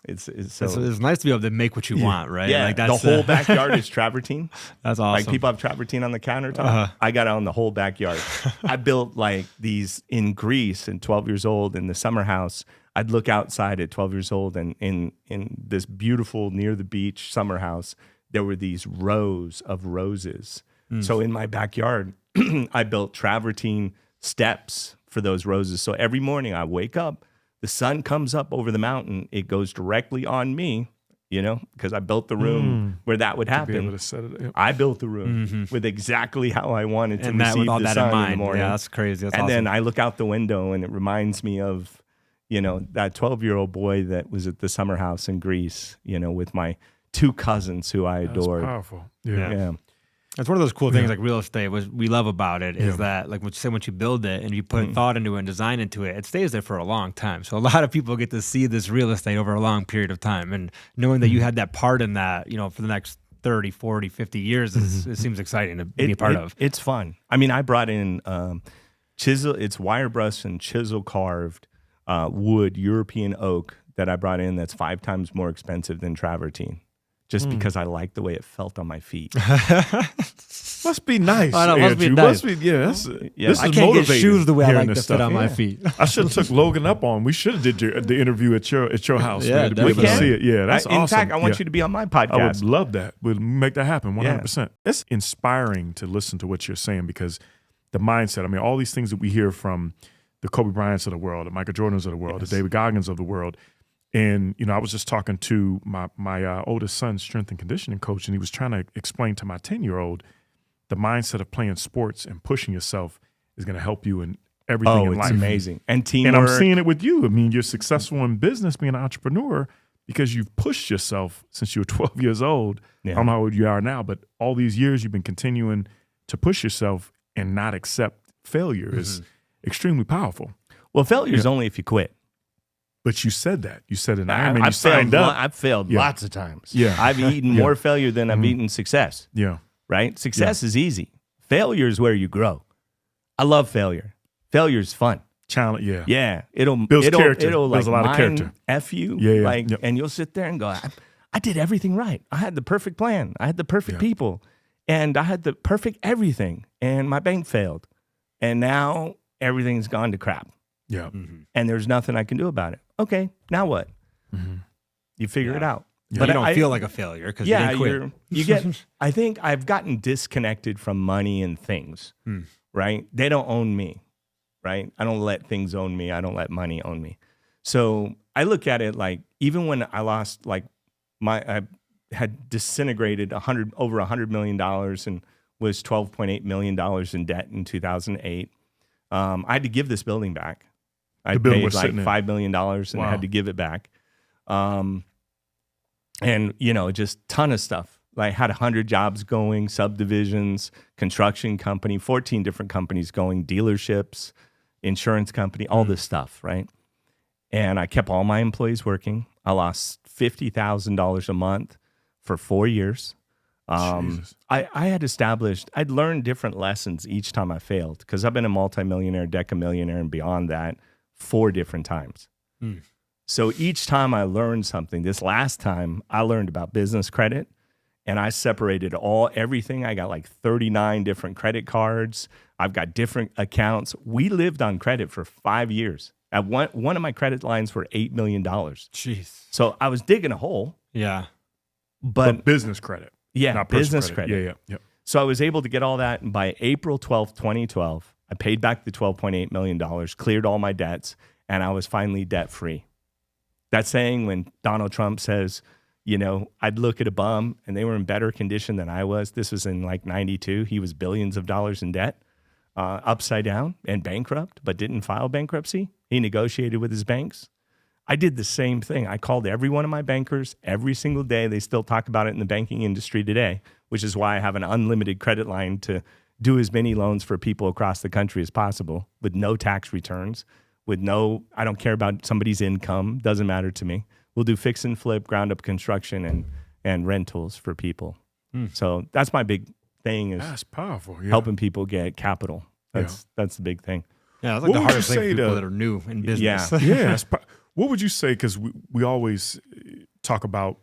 it's so. It's nice to be able to make what you want, right? Yeah, like the that's whole backyard is travertine. That's awesome. Like people have travertine on the countertop. I got it on the whole backyard. I built like these in Greece at 12 years old in the summer house. I'd look outside at 12 years old, and in this beautiful near the beach summer house, there were these rows of roses. So in my backyard, I built travertine steps for those roses. So every morning I wake up, the sun comes up over the mountain. It goes directly on me, because I built the room where that would Be able happen. to set it. Yeah. I built the room with exactly how I wanted to and that receive with all the that sun in in the mind. morning. Yeah, that's crazy. That's And awesome. then I look out the window and it reminds me of, that 12-year-old boy that was at the summer house in Greece, with my 2 cousins who I That's adored. powerful. Yeah. Yeah. It's one of those cool things like real estate. What we love about it is that, like what you say, once you build it and you put thought into it and design into it, it stays there for a long time. So a lot of people get to see this real estate over a long period of time. And knowing that you had that part in that, for the next 30, 40, 50 years, it seems exciting to be a part of. It's fun. I mean, I brought in chisel. It's wire brush and chisel carved wood, European oak that I brought in. That's 5 times more expensive than travertine. Just because I like the way it felt on my feet. Must be nice. I know, must be Andrew. nice. This is I can't get motivating, shoes the way I hearing like this to fit stuff. on my feet. I should have took Logan up on. We should have did the interview at your house. Yeah, man, to be able to definitely. see it. Yeah, that's awesome. In fact, I want Yeah. you to be on my I would podcast. love that. We'll make that happen 100%. It's inspiring to listen to what you're saying because the mindset, I mean, all these things that we hear from the Kobe Bryants of the world, the Michael Jordans of the world, the David Goggins of the world. And, I was just talking to my oldest son's strength and conditioning coach, and he was trying to explain to my 10-year-old the mindset of playing sports and pushing yourself is going to help you in everything in life. It's amazing. And teamwork. And I'm seeing it with you. I mean, you're successful in business, being an entrepreneur, because you've pushed yourself since you were 12 years old. Yeah. I don't know how old you are now, but all these years you've been continuing to push yourself and not accept failure is extremely powerful. Well, failure is only if you quit. But you said that. You said an Ironman. You I've signed failed, up. I've failed lots of times. Yeah. I've eaten more failure than I've eaten success. Yeah. Right? Success is easy. Failure is where you grow. I love failure. Failure is fun. Challenge. Yeah. Yeah. It'll character. It'll Builds like a lot of character. mind F you. Yeah. Like, and you'll sit there and go, I did everything right. I had the perfect plan. I had the perfect people. And I had the perfect everything. And my bank failed. And now everything's gone to crap. Yeah. And there's nothing I can do about it. Okay, now what? You figure it out. But you don't feel like a failure because you didn't quit. You get. I think I've gotten disconnected from money and things. Right? They don't own me. Right? I don't let things own me. I don't let money own me. So I look at it like even when I lost, like I had disintegrated over $100 million and was $12.8 million in debt in 2008. I had to give this building back. I paid like $5 million and I had to give it back. And, just ton of stuff. Like had 100 jobs going, subdivisions, construction company, 14 different companies going, dealerships, insurance company, all this stuff, right? And I kept all my employees working. I lost $50,000 a month for 4 years. I had established, I'd learned different lessons each time I failed because I've been a multimillionaire, decamillionaire, and beyond that 4 different times. So each time I learned something, this last time I learned about business credit and I separated everything. I got like 39 different credit cards. I've got different accounts. We lived on credit for 5 years. At one of my credit lines were $8 million. Jeez. So I was digging a hole. Yeah. But business credit. Yeah, not business credit. Yeah. So I was able to get all that. And by April 12th, 2012, I paid back the $12.8 million, cleared all my debts, and I was finally debt free. That's saying when Donald Trump says, I'd look at a bum and they were in better condition than I was. This was in like 92. He was billions of dollars in debt, upside down and bankrupt, but didn't file bankruptcy. He negotiated with his banks. I did the same thing. I called every one of my bankers every single day. They still talk about it in the banking industry today, which is why I have an unlimited credit line to do as many loans for people across the country as possible with no tax returns, I don't care about somebody's income. Doesn't matter to me. We'll do fix and flip, ground up construction and rentals for people. So that's my big thing is that's powerful. Yeah. Helping people get capital. That's the big thing. Yeah, it's like the hardest thing for people that are new in business. Yeah. What would you say? Because we always talk about,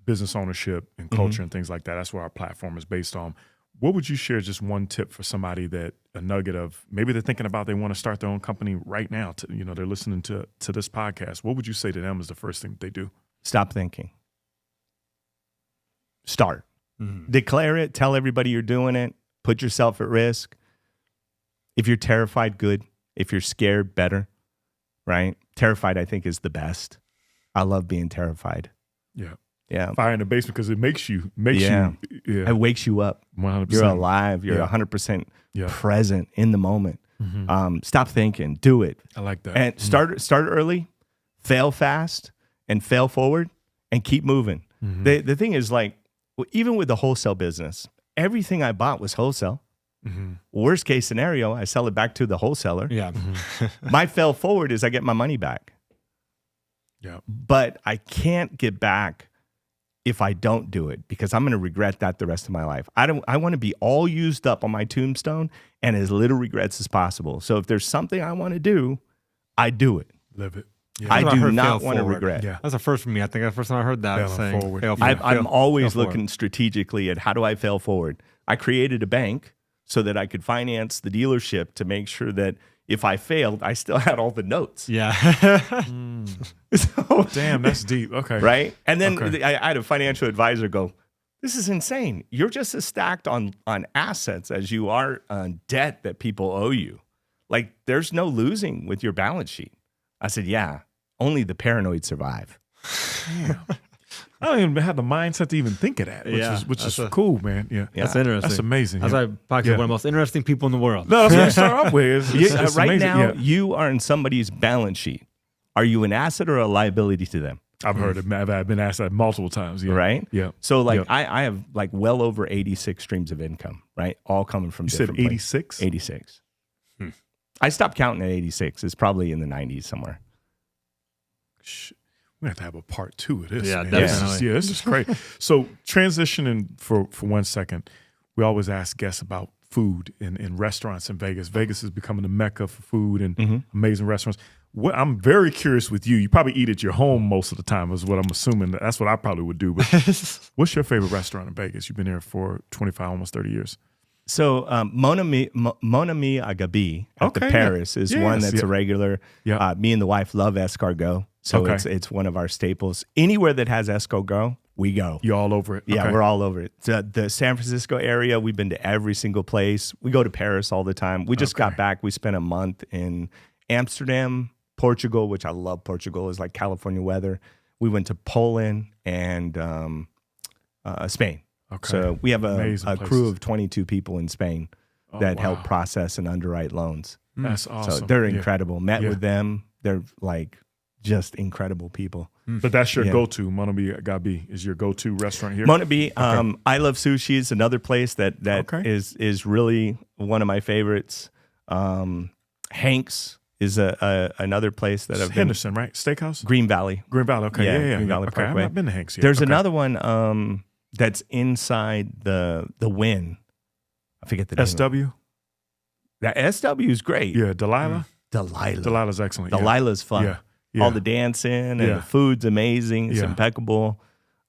business ownership and culture and things like that. That's what our platform is based on. What would you share just one tip for somebody that a nugget of maybe they're thinking about they want to start their own company right now? They're listening to this podcast. What would you say to them is the first thing that they do? Stop thinking. Start. Declare it. Tell everybody you're doing it. Put yourself at risk. If you're terrified, good. If you're scared, better. Right? Terrified, I think, is the best. I love being terrified. Yeah. Yeah. Fire in the basement because it makes you. It wakes you up. 100%. You're alive. You're 100% present in the moment. Stop thinking. Do it. I like that. And start early, fail fast, and fail forward, and keep moving. The thing is, like, even with the wholesale business, everything I bought was wholesale. Worst case scenario, I sell it back to the wholesaler. Yeah. My fail forward is I get my money back. Yeah. But I can't get back if I don't do it because I'm going to regret that the rest of my life. I want to be all used up on my tombstone and as little regrets as possible. So if there's something I want to do, I do it. Live it. Yeah. I do not want to regret. Yeah. That's the first for me. I think that's the first time I heard that. Failing forward. I'm always looking strategically at how do I fail forward. I created a bank so that I could finance the dealership to make sure that if I failed, I still had all the notes. Yeah. So, damn, that's deep. Okay. Right? And then I had a financial advisor go, this is insane. You're just as stacked on assets as you are on debt that people owe you. Like, there's no losing with your balance sheet. I said, yeah, only the paranoid survive. Damn. I don't even have the mindset to even think of that, which is cool, man. Yeah. That's interesting. That's amazing. That's why Paki is one of the most interesting people in the world. No, that's what I start off with. It's right amazing. now, you are in somebody's balance sheet. Are you an asset or a liability to them? I've heard it. I've been asked that multiple times. Yeah. Right? Yeah. So I have like well over 86 streams of income, right? All coming from You said different 86? 86. I stopped counting at 86. It's probably in the 90s somewhere. We have to have a part 2 of this. Yeah, man. definitely. This is great. So transitioning for 1 second, we always ask guests about food in restaurants in Vegas. Vegas is becoming the mecca for food and amazing restaurants. I'm very curious with you. You probably eat at your home most of the time is what I'm assuming. That's what I probably would do. But what's your favorite restaurant in Vegas? You've been there for 25, almost 30 years. So Mon Ami Agabi at the Paris is one that's a regular. Yeah. Me and the wife love escargot. So it's one of our staples. Anywhere that has escargot, we go. You're all over it. Yeah, we're all over it. The San Francisco area, we've been to every single place. We go to Paris all the time. We just got back. We spent a month in Amsterdam, Portugal, which I love. Portugal is like California weather. We went to Poland and Spain. Okay. So we have a crew of 22 people in Spain that help process and underwrite loans. That's awesome. So they're incredible. Met with them. They're like just incredible people. But that's your go-to. Mon Ami Agabi is your go-to restaurant here? Mon Ami, I Love Sushi is another place that is really one of my favorites. Hanks is another place that I've been. Henderson, right? Steakhouse? Green Valley. Green Valley, okay. Yeah. Green Valley Okay, I've Parkway. not been to Hanks yet. There's another one that's inside the Wynn. I forget the name. SW? That SW is great. Yeah, Delilah? Delilah's excellent. Delilah's fun. Yeah. All the dancing and the food's amazing. It's impeccable.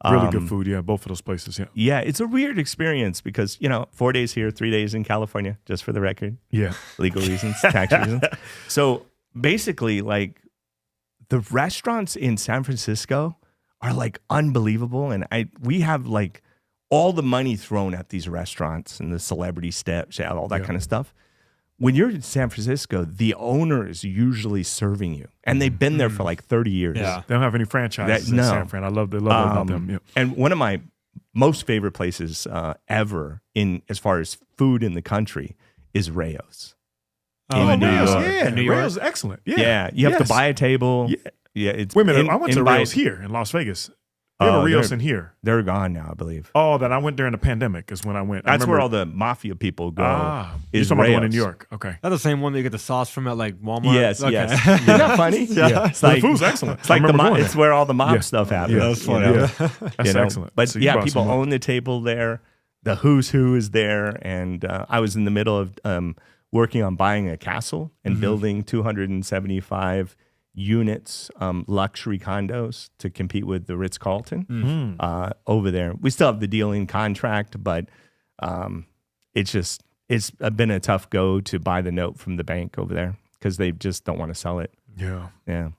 Really good food, both of those places, Yeah, it's a weird experience because, 4 days here, 3 days in California, just for the record. Yeah. Legal reasons, tax reasons. So basically, like, the restaurants in San Francisco are like unbelievable. And we have like all the money thrown at these restaurants and the celebrity steps, all that kind of stuff. When you're in San Francisco, the owner is usually serving you, and they've been there for like 30 years. Yeah, they don't have any franchises in San Fran. I love that about them. Yeah. And one of my most favorite places ever in as far as food in the country is Rayo's. In New York. Yeah, Rayo's is excellent. Yeah, you have to buy a table. Yeah, it's wait a minute. I went to Rayo's here in Las Vegas. We have a Rios in here. They're gone now, I believe. Oh, that I went during the pandemic is when I went. That's where all the mafia people go. You're talking about the one in New York. Okay. That's the same one that you get the sauce from at like Walmart? Yes, okay. yes. Isn't that funny? Yeah. It's like, the food's excellent. It's like it's where all the mob stuff happens. Yeah, that's funny. That's excellent. But so people own the table there. The who's who is there. And I was in the middle of working on buying a castle and building 275 units, luxury condos to compete with the Ritz-Carlton over there. We still have the deal in contract, but it's been a tough go to buy the note from the bank over there because they just don't want to sell it. Yeah.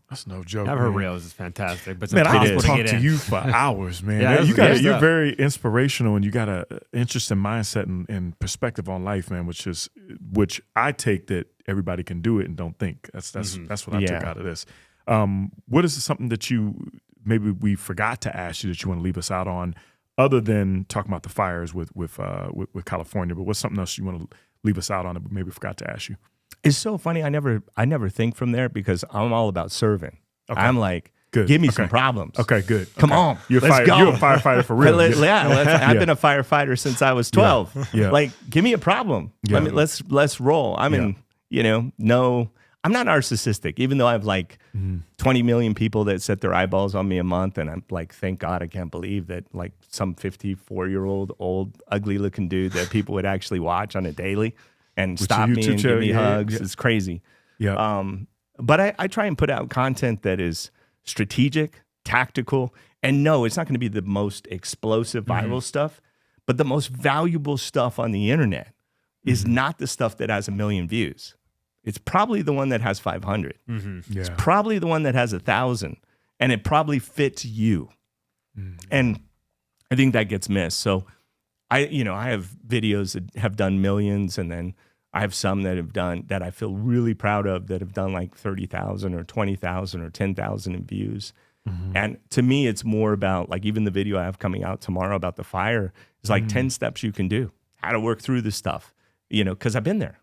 That's no joke. I've heard Rails is fantastic, but it's man, I impossible could talk to get to in. you for hours, man. Yeah, you're very inspirational, and you got an interesting mindset and perspective on life, man. Which I take that everybody can do it and don't think. That's what I took out of this. What is something that maybe we forgot to ask you that you want to leave us out on, other than talking about the fires with California? But what's something else you want to leave us out on that we maybe forgot to ask you? It's so funny. I never think from there because I'm all about serving. Okay. I'm like, good. Give me some problems. Okay, good. Come on, you're a firefighter for real. I've been a firefighter since I was 12. Yeah. Like, give me a problem. Yeah. Let's roll. I'm not narcissistic, even though I have like 20 million people that set their eyeballs on me a month. And I'm like, thank God, I can't believe that like some 54-year-old old ugly looking dude that people would actually watch on a daily and stop me and give me hugs. Yeah. It's crazy. Yeah. But I try and put out content that is strategic, tactical, and no, it's not going to be the most explosive viral stuff, but the most valuable stuff on the internet is not the stuff that has 1 million views. It's probably the one that has 500. Yeah. It's probably the one that has 1,000, and it probably fits you. And I think that gets missed. So I have videos that have done millions, and then I have some that I feel really proud of that have done like 30,000 or 20,000 or 10,000 in views. And to me, it's more about like even the video I have coming out tomorrow about the fire is like 10 steps you can do, how to work through this stuff, you know, because I've been there.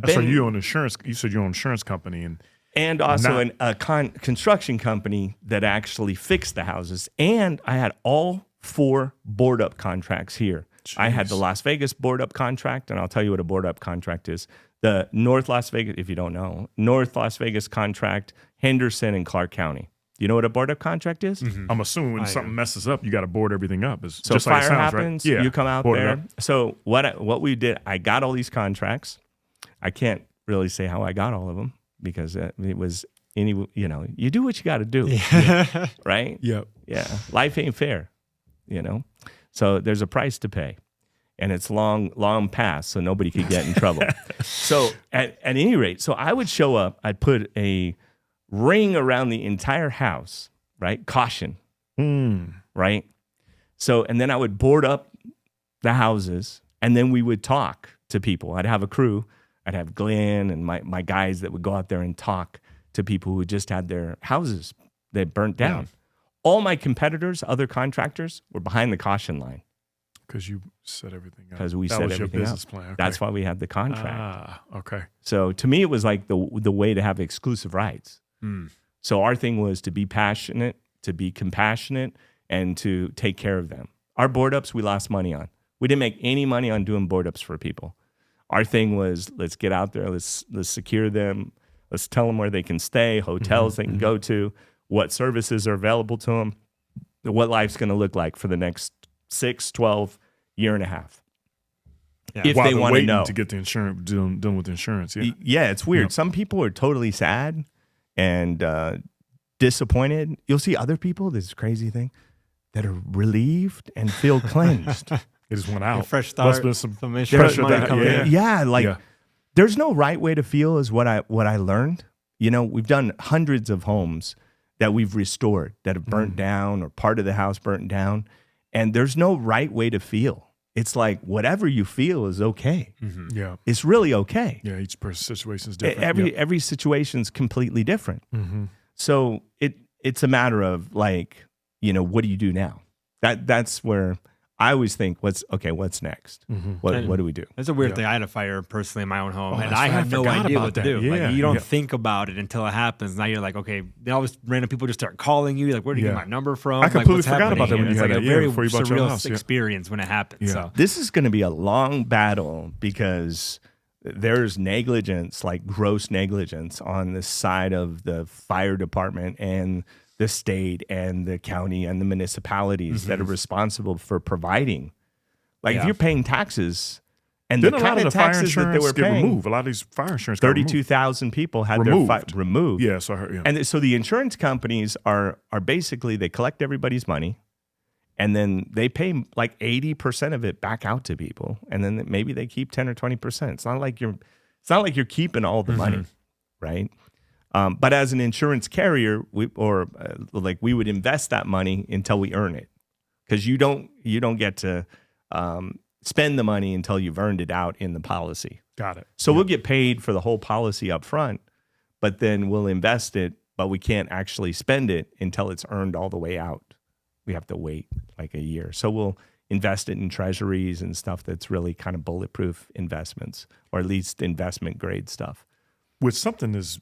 So you own insurance. You said you own an insurance company and also a construction company that actually fixed the houses. And I had all 4 board up contracts here. Jeez. I had the Las Vegas board up contract, and I'll tell you what a board up contract is. The North Las Vegas, if you don't know, North Las Vegas contract, Henderson and Clark County. You know what a board up contract is? I'm assuming when something messes up, you got to board everything up. It's so just fire like it sounds, happens, right? Yeah. You come out Board there. So what we did, I got all these contracts. I can't really say how I got all of them because it was you do what you got to do, right? Yep. Yeah. Life ain't fair, you know? So there's a price to pay. And it's long past, so nobody could get in trouble. So at any rate, so I would show up, I'd put a ring around the entire house, right? Caution, right? So, and then I would board up the houses, and then we would talk to people. I'd have a crew. I'd have Glenn and my guys that would go out there and talk to people who just had their houses that burnt down. Yeah. All my competitors, other contractors, were behind the caution line. Because you set everything up. Because we set everything your business up. Plan. Okay. That's why we had the contract. Ah, okay. So to me, it was like the way to have exclusive rights. So our thing was to be passionate, to be compassionate, and to take care of them. Our board ups, we lost money on. We didn't make any money on doing board ups for people. Our thing was, let's get out there, let's secure them, let's tell them where they can stay, hotels they can go to, what services are available to them, what life's going to look like for the next 6, 12, year and a half. Yeah. If they want to know. To get the insurance, dealing with insurance. Yeah, yeah, it's weird. Some people are totally sad and disappointed. You'll see other people, this crazy thing, that are relieved and feel cleansed. It just went out. A fresh start. Must have been some pressure coming in. Yeah, there's no right way to feel is what I learned. You know, we've done hundreds of homes that we've restored that have burnt down or part of the house burnt down. And there's no right way to feel. It's like whatever you feel is okay. Yeah. It's really okay. Yeah, each person's situation is different. Every situation's completely different. So it's a matter of like, you know, what do you do now? That's where I always think, what's next? What do we do? That's a weird thing. I had a fire personally in my own home, and I right. had no idea what to do. Yeah. Like, you don't think about it until it happens. Now you're like, okay, always random people just start calling you. Like, where do you get my number from? I completely what's forgot about that when you had like that. a very before you bought your surreal house. experience when it happens. So this is going to be a long battle because there's negligence, like gross negligence on the side of the fire department and the state and the county and the municipalities that are responsible for providing. Like if you're paying taxes and the kind of taxes that they were paying, removed. A lot of these fire insurance 32,000 people had their removed. Yeah, so I heard, And so the insurance companies are basically, they collect everybody's money and then they pay like 80% of it back out to people. And then maybe they keep 10 or 20%. It's not like you're keeping all the money, right? But as an insurance carrier, we would invest that money until we earn it, because you don't get to spend the money until you've earned it out in the policy. Got it. So we'll get paid for the whole policy up front, but then we'll invest it, but we can't actually spend it until it's earned all the way out. We have to wait like a year. So we'll invest it in treasuries and stuff that's really kind of bulletproof investments, or at least investment grade stuff. With something as,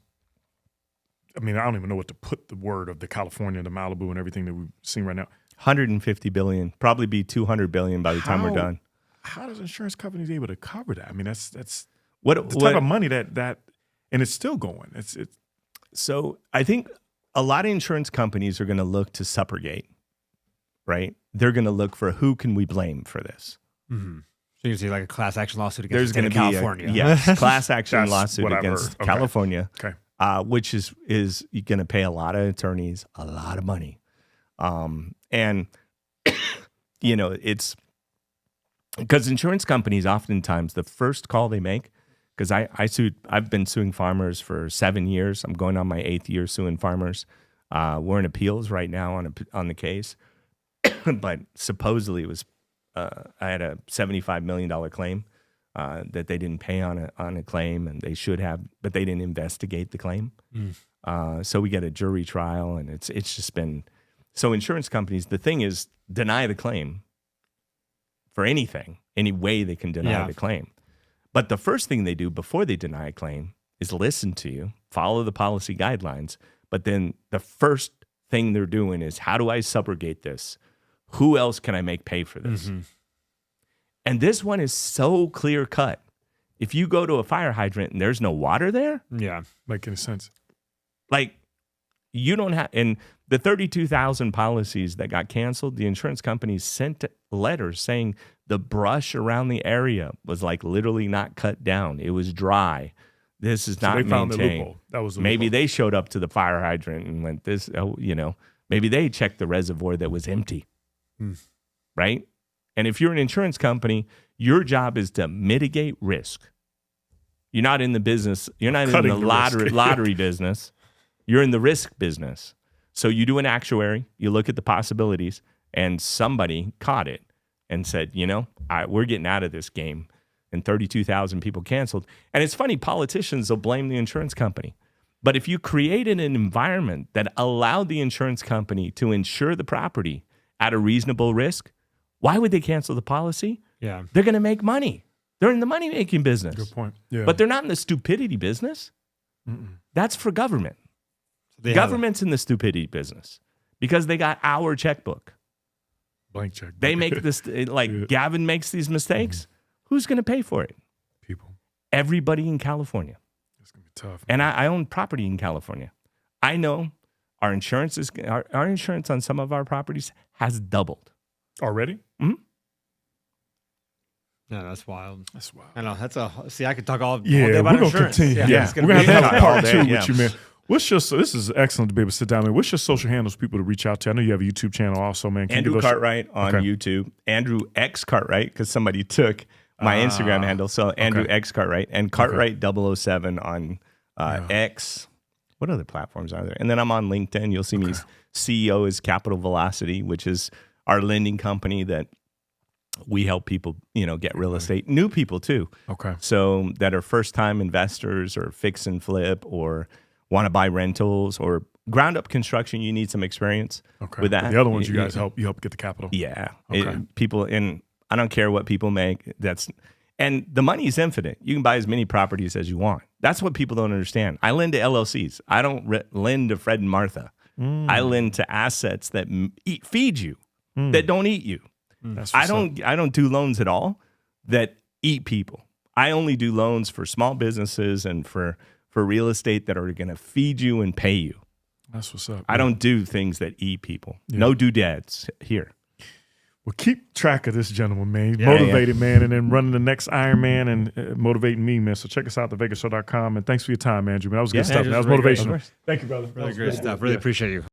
I mean, I don't even know what to put the word of the California, the Malibu, and everything that we've seen right now. 150 billion, probably be 200 billion by the time we're done. How does insurance companies able to cover that? I mean, that's the type of money that, and it's still going. It's So I think a lot of insurance companies are going to look to subrogate, right? They're going to look for who can we blame for this. So you can see like a class action lawsuit against There's going to be California. Class action lawsuit against California, which is going to pay a lot of attorneys a lot of money. And, you know, it's because insurance companies, oftentimes the first call they make, because I've been suing farmers for 7 years. I'm going on my 8th year suing farmers. We're in appeals right now on the case, but supposedly it was, I had a $75 million claim that they didn't pay on a claim, and they should have, but they didn't investigate the claim. So we get a jury trial, and it's just been so. Insurance companies, the thing is, deny the claim for anything, any way they can deny the claim. But the first thing they do before they deny a claim is listen to you, follow the policy guidelines. But then the first thing they're doing is, how do I subrogate this? Who else can I make pay for this? And this one is so clear cut. If you go to a fire hydrant and there's no water there, make any sense? Like, you don't have, and the 32,000 policies that got canceled, the insurance companies sent letters saying the brush around the area was like literally not cut down. It was dry. This is not they found the maintained. loophole. That was the maybe loophole. they showed up to the fire hydrant and went, maybe they checked the reservoir that was empty, right? And if you're an insurance company, your job is to mitigate risk. You're not in the business. You're not in the lottery business. You're in the risk business. So you do an actuary, you look at the possibilities, and somebody caught it and said, we're getting out of this game. And 32,000 people canceled. And it's funny, politicians will blame the insurance company. But if you created an environment that allowed the insurance company to insure the property at a reasonable risk, why would they cancel the policy? Yeah. They're going to make money. They're in the money-making business. Good point. Yeah. But they're not in the stupidity business. That's for government. Government's in the stupidity business because they got our checkbook. Blank check. They make this, Gavin makes these mistakes. Who's going to pay for it? People. Everybody in California. It's going to be tough. And I own property in California. I know our insurance on some of our properties has doubled. Already? Yeah, that's wild. That's wild. I know. I could talk all Yeah, day about we're going to insurance. continue. Yeah, it's We're gonna going to be have a part all two day, with you, man. This is excellent to be able to sit down, man. What's your social handles for people to reach out to? I know you have a YouTube channel also, man. Can you Andrew give us- Cartwright on YouTube. Andrew X Cartwright, because somebody took my Instagram handle. So Andrew X Cartwright and Cartwright 007 on X. What other platforms are there? And then I'm on LinkedIn. You'll see me. CEO is Capital Velocity, which is our lending company that we help people, get real estate. New people too. Okay. So that are first-time investors or fix and flip or want to buy rentals or ground up construction. You need some experience with that. But the other ones you guys help get the capital. Yeah. Okay. People, and I don't care what people make. And the money is infinite. You can buy as many properties as you want. That's what people don't understand. I lend to LLCs. I don't lend to Fred and Martha. I lend to assets that feed you, that don't eat you. I don't do loans at all that eat people. I only do loans for small businesses and for real estate that are going to feed you and pay you. That's what's up. I don't do things that eat people. No doodads here. Well, keep track of this gentleman, man. He's motivated, man, and then running the next Ironman and motivating me, man. So check us out, thevegasshow.com. And thanks for your time, Andrew. Man, that was good stuff. Man. That was motivational. Thank you, brother. Really great stuff. Really appreciate you.